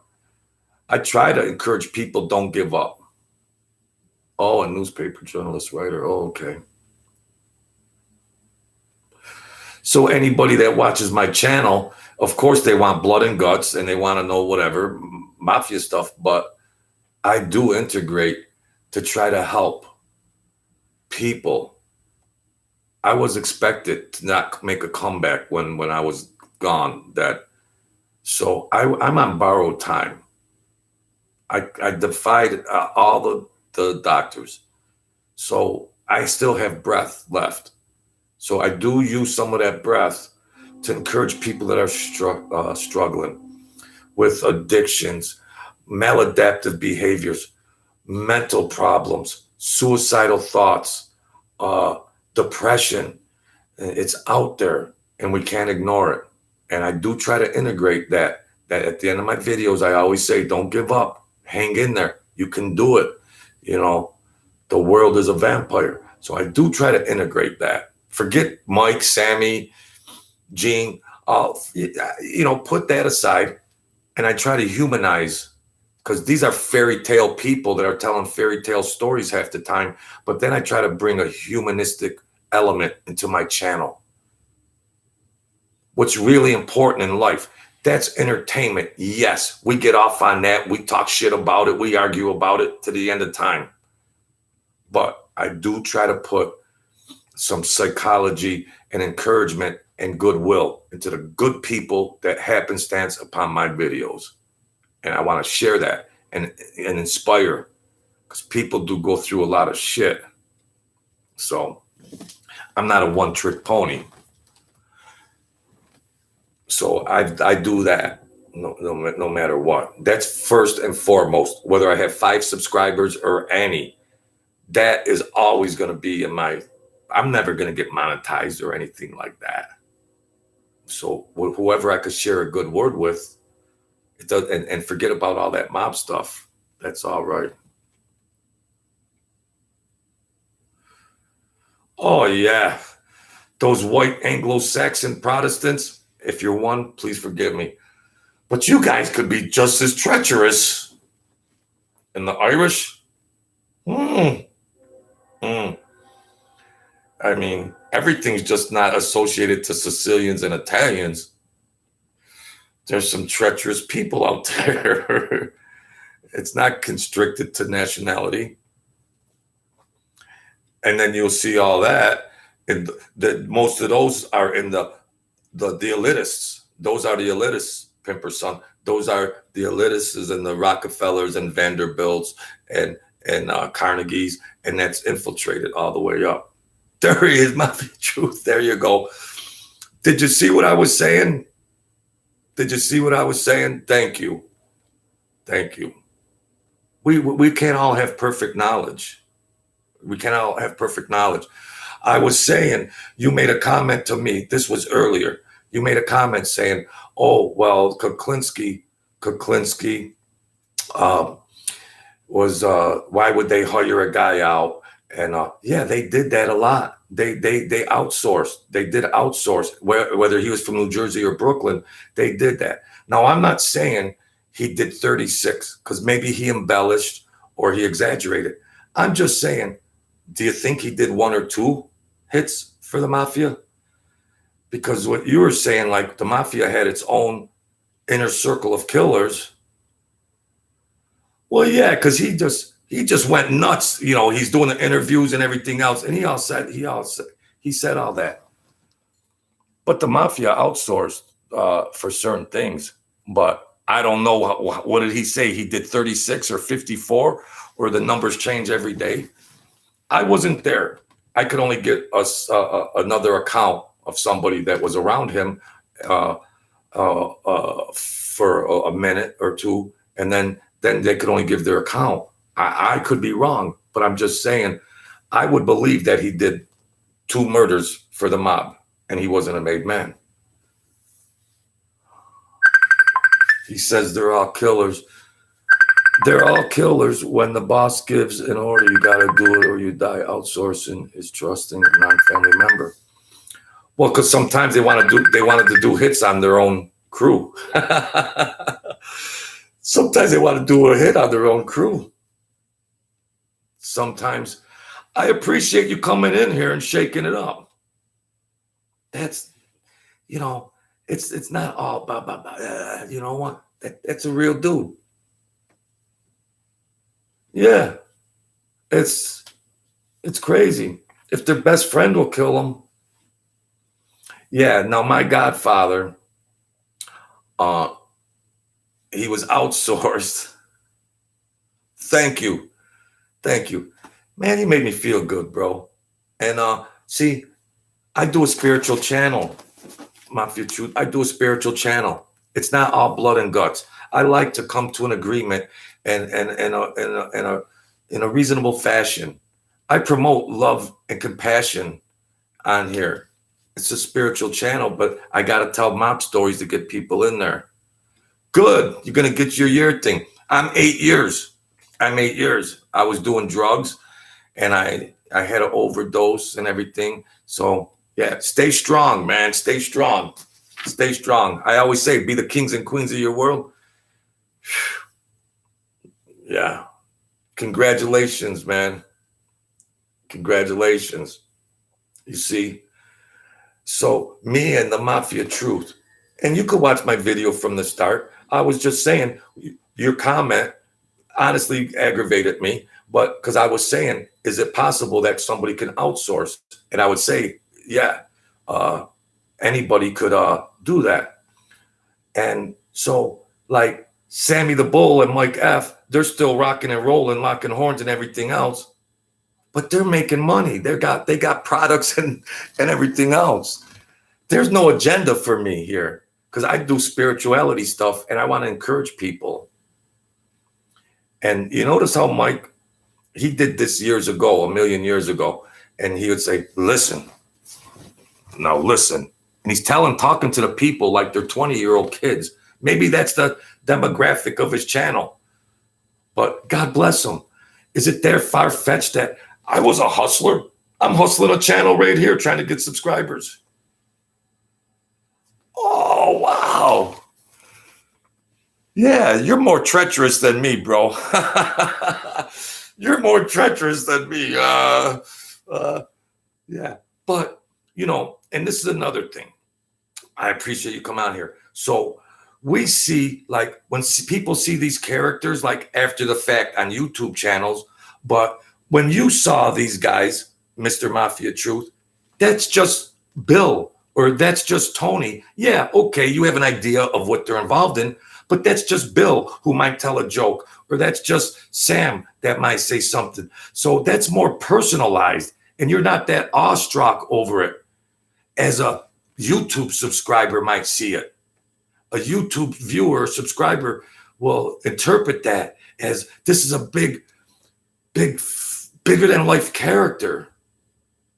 I try to encourage people don't give up. Oh, a newspaper journalist, writer. Oh, okay. So anybody that watches my channel, of course, they want blood and guts and they want to know whatever, mafia stuff. But I do integrate to try to help people. I was expected to not make a comeback when I was gone. So I'm on borrowed time. I defied all the doctors. So I still have breath left. So I do use some of that breath to encourage people that are struggling with addictions, maladaptive behaviors, mental problems, suicidal thoughts, depression. It's out there and we can't ignore it. And I do try to integrate that at the end of my videos, I always say, don't give up. Hang in there. You can do it. The world is a vampire. So I do try to integrate that. Forget Mike, Sammy, Gene, put that aside. And I try to humanize, because these are fairy tale people that are telling fairy tale stories half the time. But then I try to bring a humanistic element into my channel. What's really important in life, that's entertainment. Yes, we get off on that. We talk shit about it. We argue about it to the end of time. But I do try to put some psychology and encouragement and goodwill into the good people that happenstance upon my videos. And I want to share that and inspire, because people do go through a lot of shit. So I'm not a one-trick pony. So I do that no matter what. That's first and foremost, whether I have 5 subscribers or any. That is always going to be I'm never going to get monetized or anything like that. So whoever I could share a good word with, it does, and forget about all that mob stuff. That's all right. Oh, yeah. Those white Anglo-Saxon Protestants, if you're one, please forgive me. But you guys could be just as treacherous. And the Irish? I mean, everything's just not associated to Sicilians and Italians. There's some treacherous people out there. It's not constricted to nationality. And then you'll see all that. And most of those are in the elitists. Those are the elitists, Pimper Son. Those are the elitists and the Rockefellers and Vanderbilts and Carnegies, and that's infiltrated all the way up. There he is, Mafia Truth. There you go. Did you see what I was saying? Did you see what I was saying? Thank you. Thank you. We can't all have perfect knowledge. We can't all have perfect knowledge. I was saying, you made a comment to me. This was earlier. You made a comment saying, oh, well, Kuklinski was, why would they hire a guy out? And yeah, they did that a lot. They outsourced. They did outsource. Whether he was from New Jersey or Brooklyn, they did that. Now, I'm not saying he did 36 because maybe he embellished or he exaggerated. I'm just saying, do you think he did 1 or 2 hits for the Mafia? Because what you were saying, like the Mafia had its own inner circle of killers. Well, yeah, because he just went nuts. You know, he's doing the interviews and everything else, and he said all that. But the Mafia outsourced for certain things. But I don't know what did he say? He did 36 or 54, or the numbers change every day. I wasn't there. I could only get us another account of somebody that was around him for a minute or two, and then they could only give their account. I could be wrong, but I'm just saying I would believe that he did 2 murders for the mob, and he wasn't a made man. He says they're all killers. They're all killers. When the boss gives an order, you got to do it or you die. Outsourcing is trusting a non-family member. Well, because sometimes they wanted to do hits on their own crew. Sometimes they want to do a hit on their own crew. Sometimes I appreciate you coming in here and shaking it up. That's, you know, it's not all you know what? That's a real dude. Yeah, it's crazy. If their best friend will kill them. Yeah, now my godfather, he was outsourced. Thank you. Man, you made me feel good, bro. And see, I do a spiritual channel, Mafia Truth. I do a spiritual channel. It's not all blood and guts. I like to come to an agreement and in a reasonable fashion. I promote love and compassion on here. It's a spiritual channel, but I got to tell mob stories to get people in there. Good. You're going to get your year thing. I'm 8 years. I was doing drugs and I had an overdose and everything. So yeah, stay strong, man. Stay strong. I always say, be the kings and queens of your world. Yeah. Congratulations, man. Congratulations. You see? So me and the Mafia Truth, and you could watch my video from the start. I was just saying, your comment honestly aggravated me, but because I was saying, is it possible that somebody can outsource? And I would say, yeah, anybody could do that. And so like Sammy the Bull and Mike F, they're still rocking and rolling, locking horns and everything else. But they're making money. They got products and everything else. There's no agenda for me here because I do spirituality stuff and I want to encourage people. And you notice how Mike, he did this years ago, 1 million years ago, and he would say, listen, now listen. And he's talking to the people like they're 20-year-old kids. Maybe that's the demographic of his channel. But God bless him. Is it there far-fetched that I was a hustler? I'm hustling a channel right here trying to get subscribers. Oh, wow. Yeah, you're more treacherous than me, bro. You're more treacherous than me. Yeah. But, you know, and this is another thing. I appreciate you coming out here. So we see, like, when people see these characters like after the fact on YouTube channels, but when you saw these guys, Mr. Mafia Truth, that's just Bill or that's just Tony. Yeah, okay, you have an idea of what they're involved in, but that's just Bill who might tell a joke, or that's just Sam that might say something. So that's more personalized, and you're not that awestruck over it as a YouTube subscriber might see it. A YouTube viewer, subscriber will interpret that as this is a bigger than life character.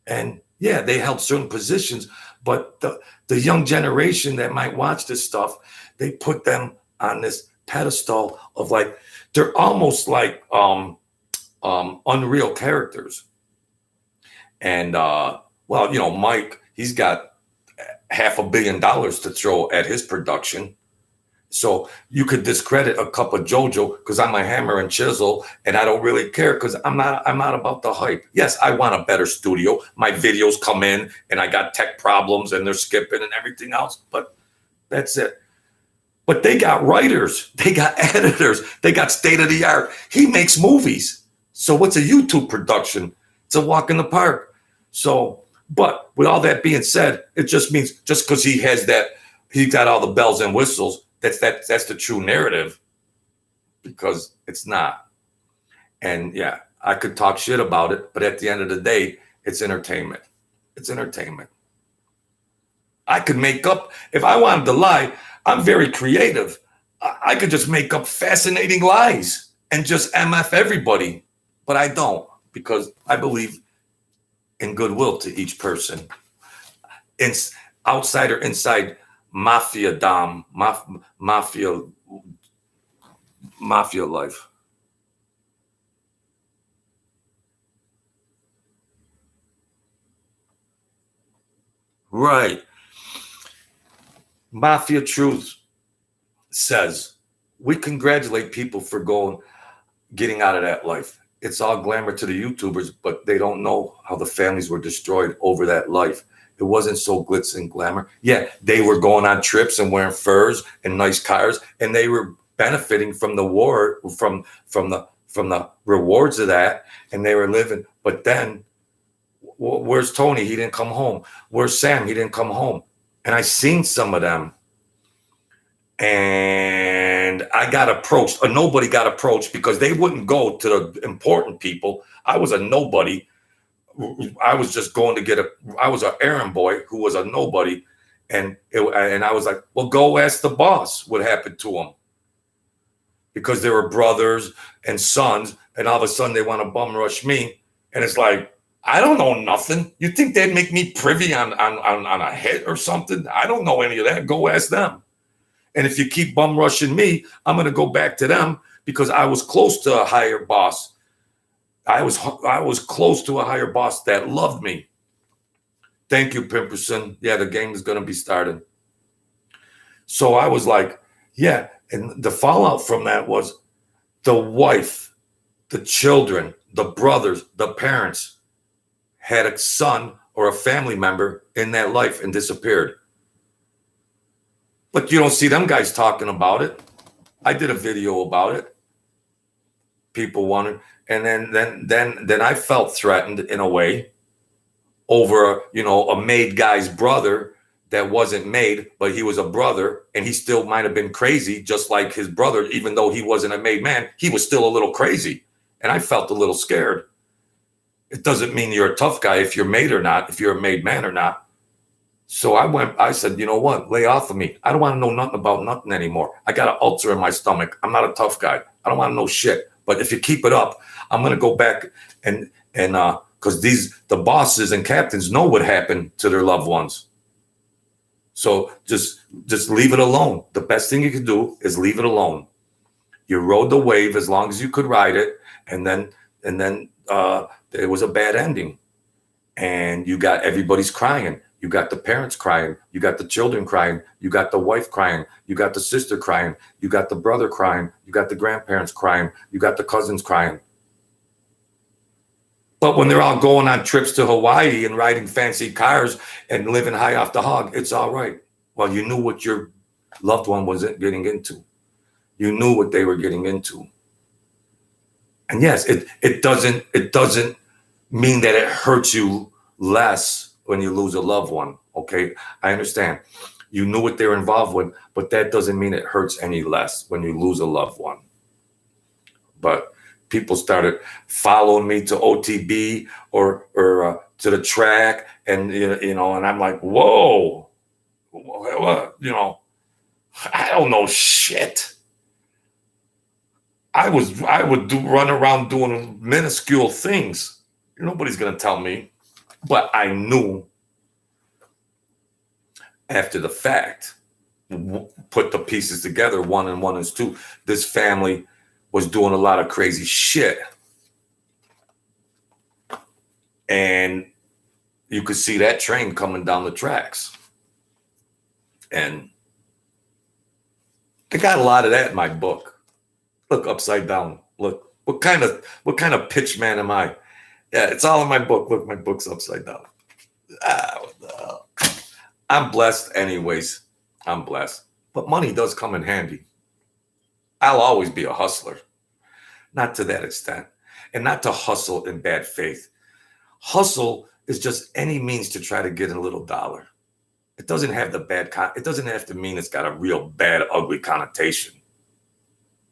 And yeah, they held certain positions, but the young generation that might watch this stuff, they put them on this pedestal of like, they're almost like unreal characters. And well, you know, Mike, he's got $500 million to throw at his production. So you could discredit a cup of JoJo because I'm a hammer and chisel, and I don't really care because I'm not about the hype. Yes, I want a better studio. My videos come in and I got tech problems and they're skipping and everything else, but that's it. But they got writers, they got editors, they got state of the art. He makes movies. So what's a YouTube production? It's a walk in the park. So, but with all that being said, it just means just because he has that, he got all the bells and whistles, that's the true narrative, because it's not. And yeah, I could talk shit about it, but at the end of the day, it's entertainment. It's entertainment. I could make up, if I wanted to lie, I'm very creative. I could just make up fascinating lies and just MF everybody, but I don't, because I believe in goodwill to each person. Outside or inside mafia dom, mafia life. Right. Mafia Truth says, we congratulate people for getting out of that life. It's all glamour to the YouTubers, but they don't know how the families were destroyed over that life. It wasn't so glitz and glamour. Yeah, they were going on trips and wearing furs and nice cars, and they were benefiting from the war, from the rewards of that, and they were living. But then, where's Tony? He didn't come home. Where's Sam? He didn't come home. And I seen some of them, and I got approached. A nobody got approached because they wouldn't go to the important people. I was a nobody. I was just going to I was an errand boy who was a nobody. And I was like, well, go ask the boss what happened to him. Because they were brothers and sons, and all of a sudden they want to bum rush me. And it's like, I don't know nothing. You think they'd make me privy on a hit or something? I don't know any of that. Go ask them. And if you keep bum rushing me, I'm going to go back to them because I was close to a higher boss. I was close to a higher boss that loved me. Thank you, Pimperson. Yeah, the game is going to be started. So I was like, yeah. And the fallout from that was the wife, the children, the brothers, the parents had a son or a family member in that life and disappeared. But you don't see them guys talking about it. I did a video about it. People wanted, and then I felt threatened in a way over, a made guy's brother that wasn't made, but he was a brother, and he still might have been crazy, just like his brother, even though he wasn't a made man, he was still a little crazy. And I felt a little scared. It doesn't mean you're a tough guy if you're made or not, if you're a made man or not. So I said, you know what? Lay off of me. I don't want to know nothing about nothing anymore. I got an ulcer in my stomach. I'm not a tough guy. I don't want to know shit. But if you keep it up, I'm going to go back and because the bosses and captains know what happened to their loved ones. So just leave it alone. The best thing you can do is leave it alone. You rode the wave as long as you could ride it, and then it was a bad ending, and you got everybody's crying. You got the parents crying. You got the children crying. You got the wife crying. You got the sister crying. You got the brother crying. You got the grandparents crying. You got the cousins crying. But when they're all going on trips to Hawaii and riding fancy cars and living high off the hog, it's all right. Well, you knew what your loved one wasn't getting into. You knew what they were getting into. And yes, it doesn't mean that it hurts you less when you lose a loved one. Okay, I understand. You knew what they were involved with, but that doesn't mean it hurts any less when you lose a loved one. But people started following me to OTB or to the track, and you know, and I'm like, whoa, what, you know, I don't know shit. I would run around doing minuscule things. Nobody's gonna tell me, but I knew after the fact, put the pieces together. 1 and 1 is 2. This family was doing a lot of crazy shit, and you could see that train coming down the tracks. And I got a lot of that in my book. Look, upside down. Look, what kind of pitch man am I? Yeah, it's all in my book. Look, my book's upside down. What the hell? I'm blessed anyways. I'm blessed. But money does come in handy. I'll always be a hustler. Not to that extent. And not to hustle in bad faith. Hustle is just any means to try to get a little dollar. It doesn't have it doesn't have to mean it's got a real bad, ugly connotation.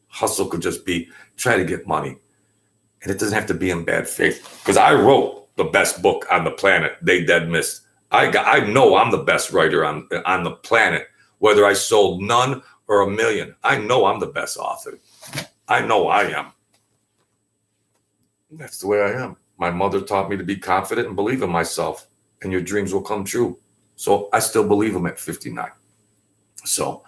Hustle could just be try to get money. And it doesn't have to be in bad faith. Because I wrote the best book on the planet. They dead missed. I know I'm the best writer on the planet. Whether I sold none or 1 million. I know I'm the best author. I know I am. That's the way I am. My mother taught me to be confident and believe in myself. And your dreams will come true. So I still believe them at 59. So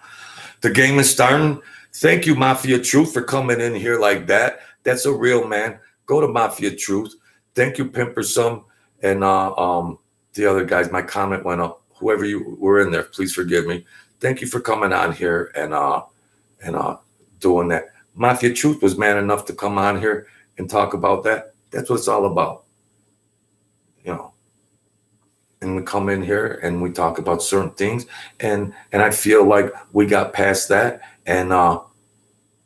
the game is starting. Thank you, Mafia Truth, for coming in here like that. That's a real man. Go to Mafia Truth. Thank you, Pimper Some, and the other guys. My comment went up. Whoever you were in there, please forgive me. Thank you for coming on here and doing that. Mafia Truth was man enough to come on here and talk about that. That's what it's all about, you know. And we come in here and we talk about certain things, and I feel like we got past that. And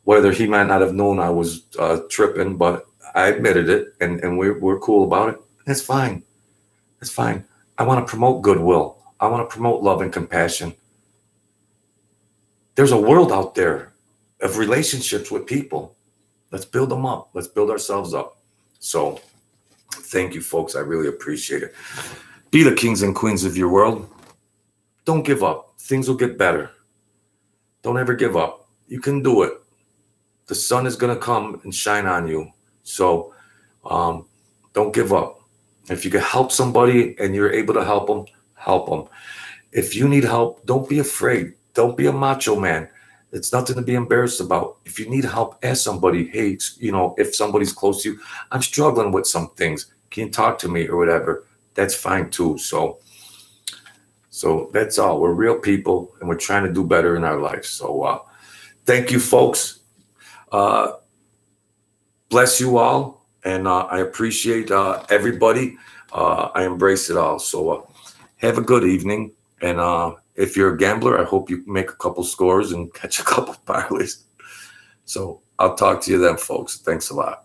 whether he might not have known I was tripping, but I admitted it, and we're cool about it. That's fine. That's fine. I want to promote goodwill. I want to promote love and compassion. There's a world out there of relationships with people. Let's build them up. Let's build ourselves up. So thank you, folks. I really appreciate it. Be the kings and queens of your world. Don't give up. Things will get better. Don't ever give up. You can do it. The sun is going to come and shine on you. So don't give up. If you can help somebody and you're able to help them, help them. If you need help, don't be afraid. Don't be a macho man. It's nothing to be embarrassed about. If you need help, ask somebody, hey, you know, if somebody's close to you, I'm struggling with some things. Can you talk to me or whatever? That's fine too. So that's all. We're real people and we're trying to do better in our lives. So thank you, folks. Bless you all. And I appreciate everybody. I embrace it all. So have a good evening. And if you're a gambler, I hope you make a couple scores and catch a couple parlays. So I'll talk to you then, folks. Thanks a lot.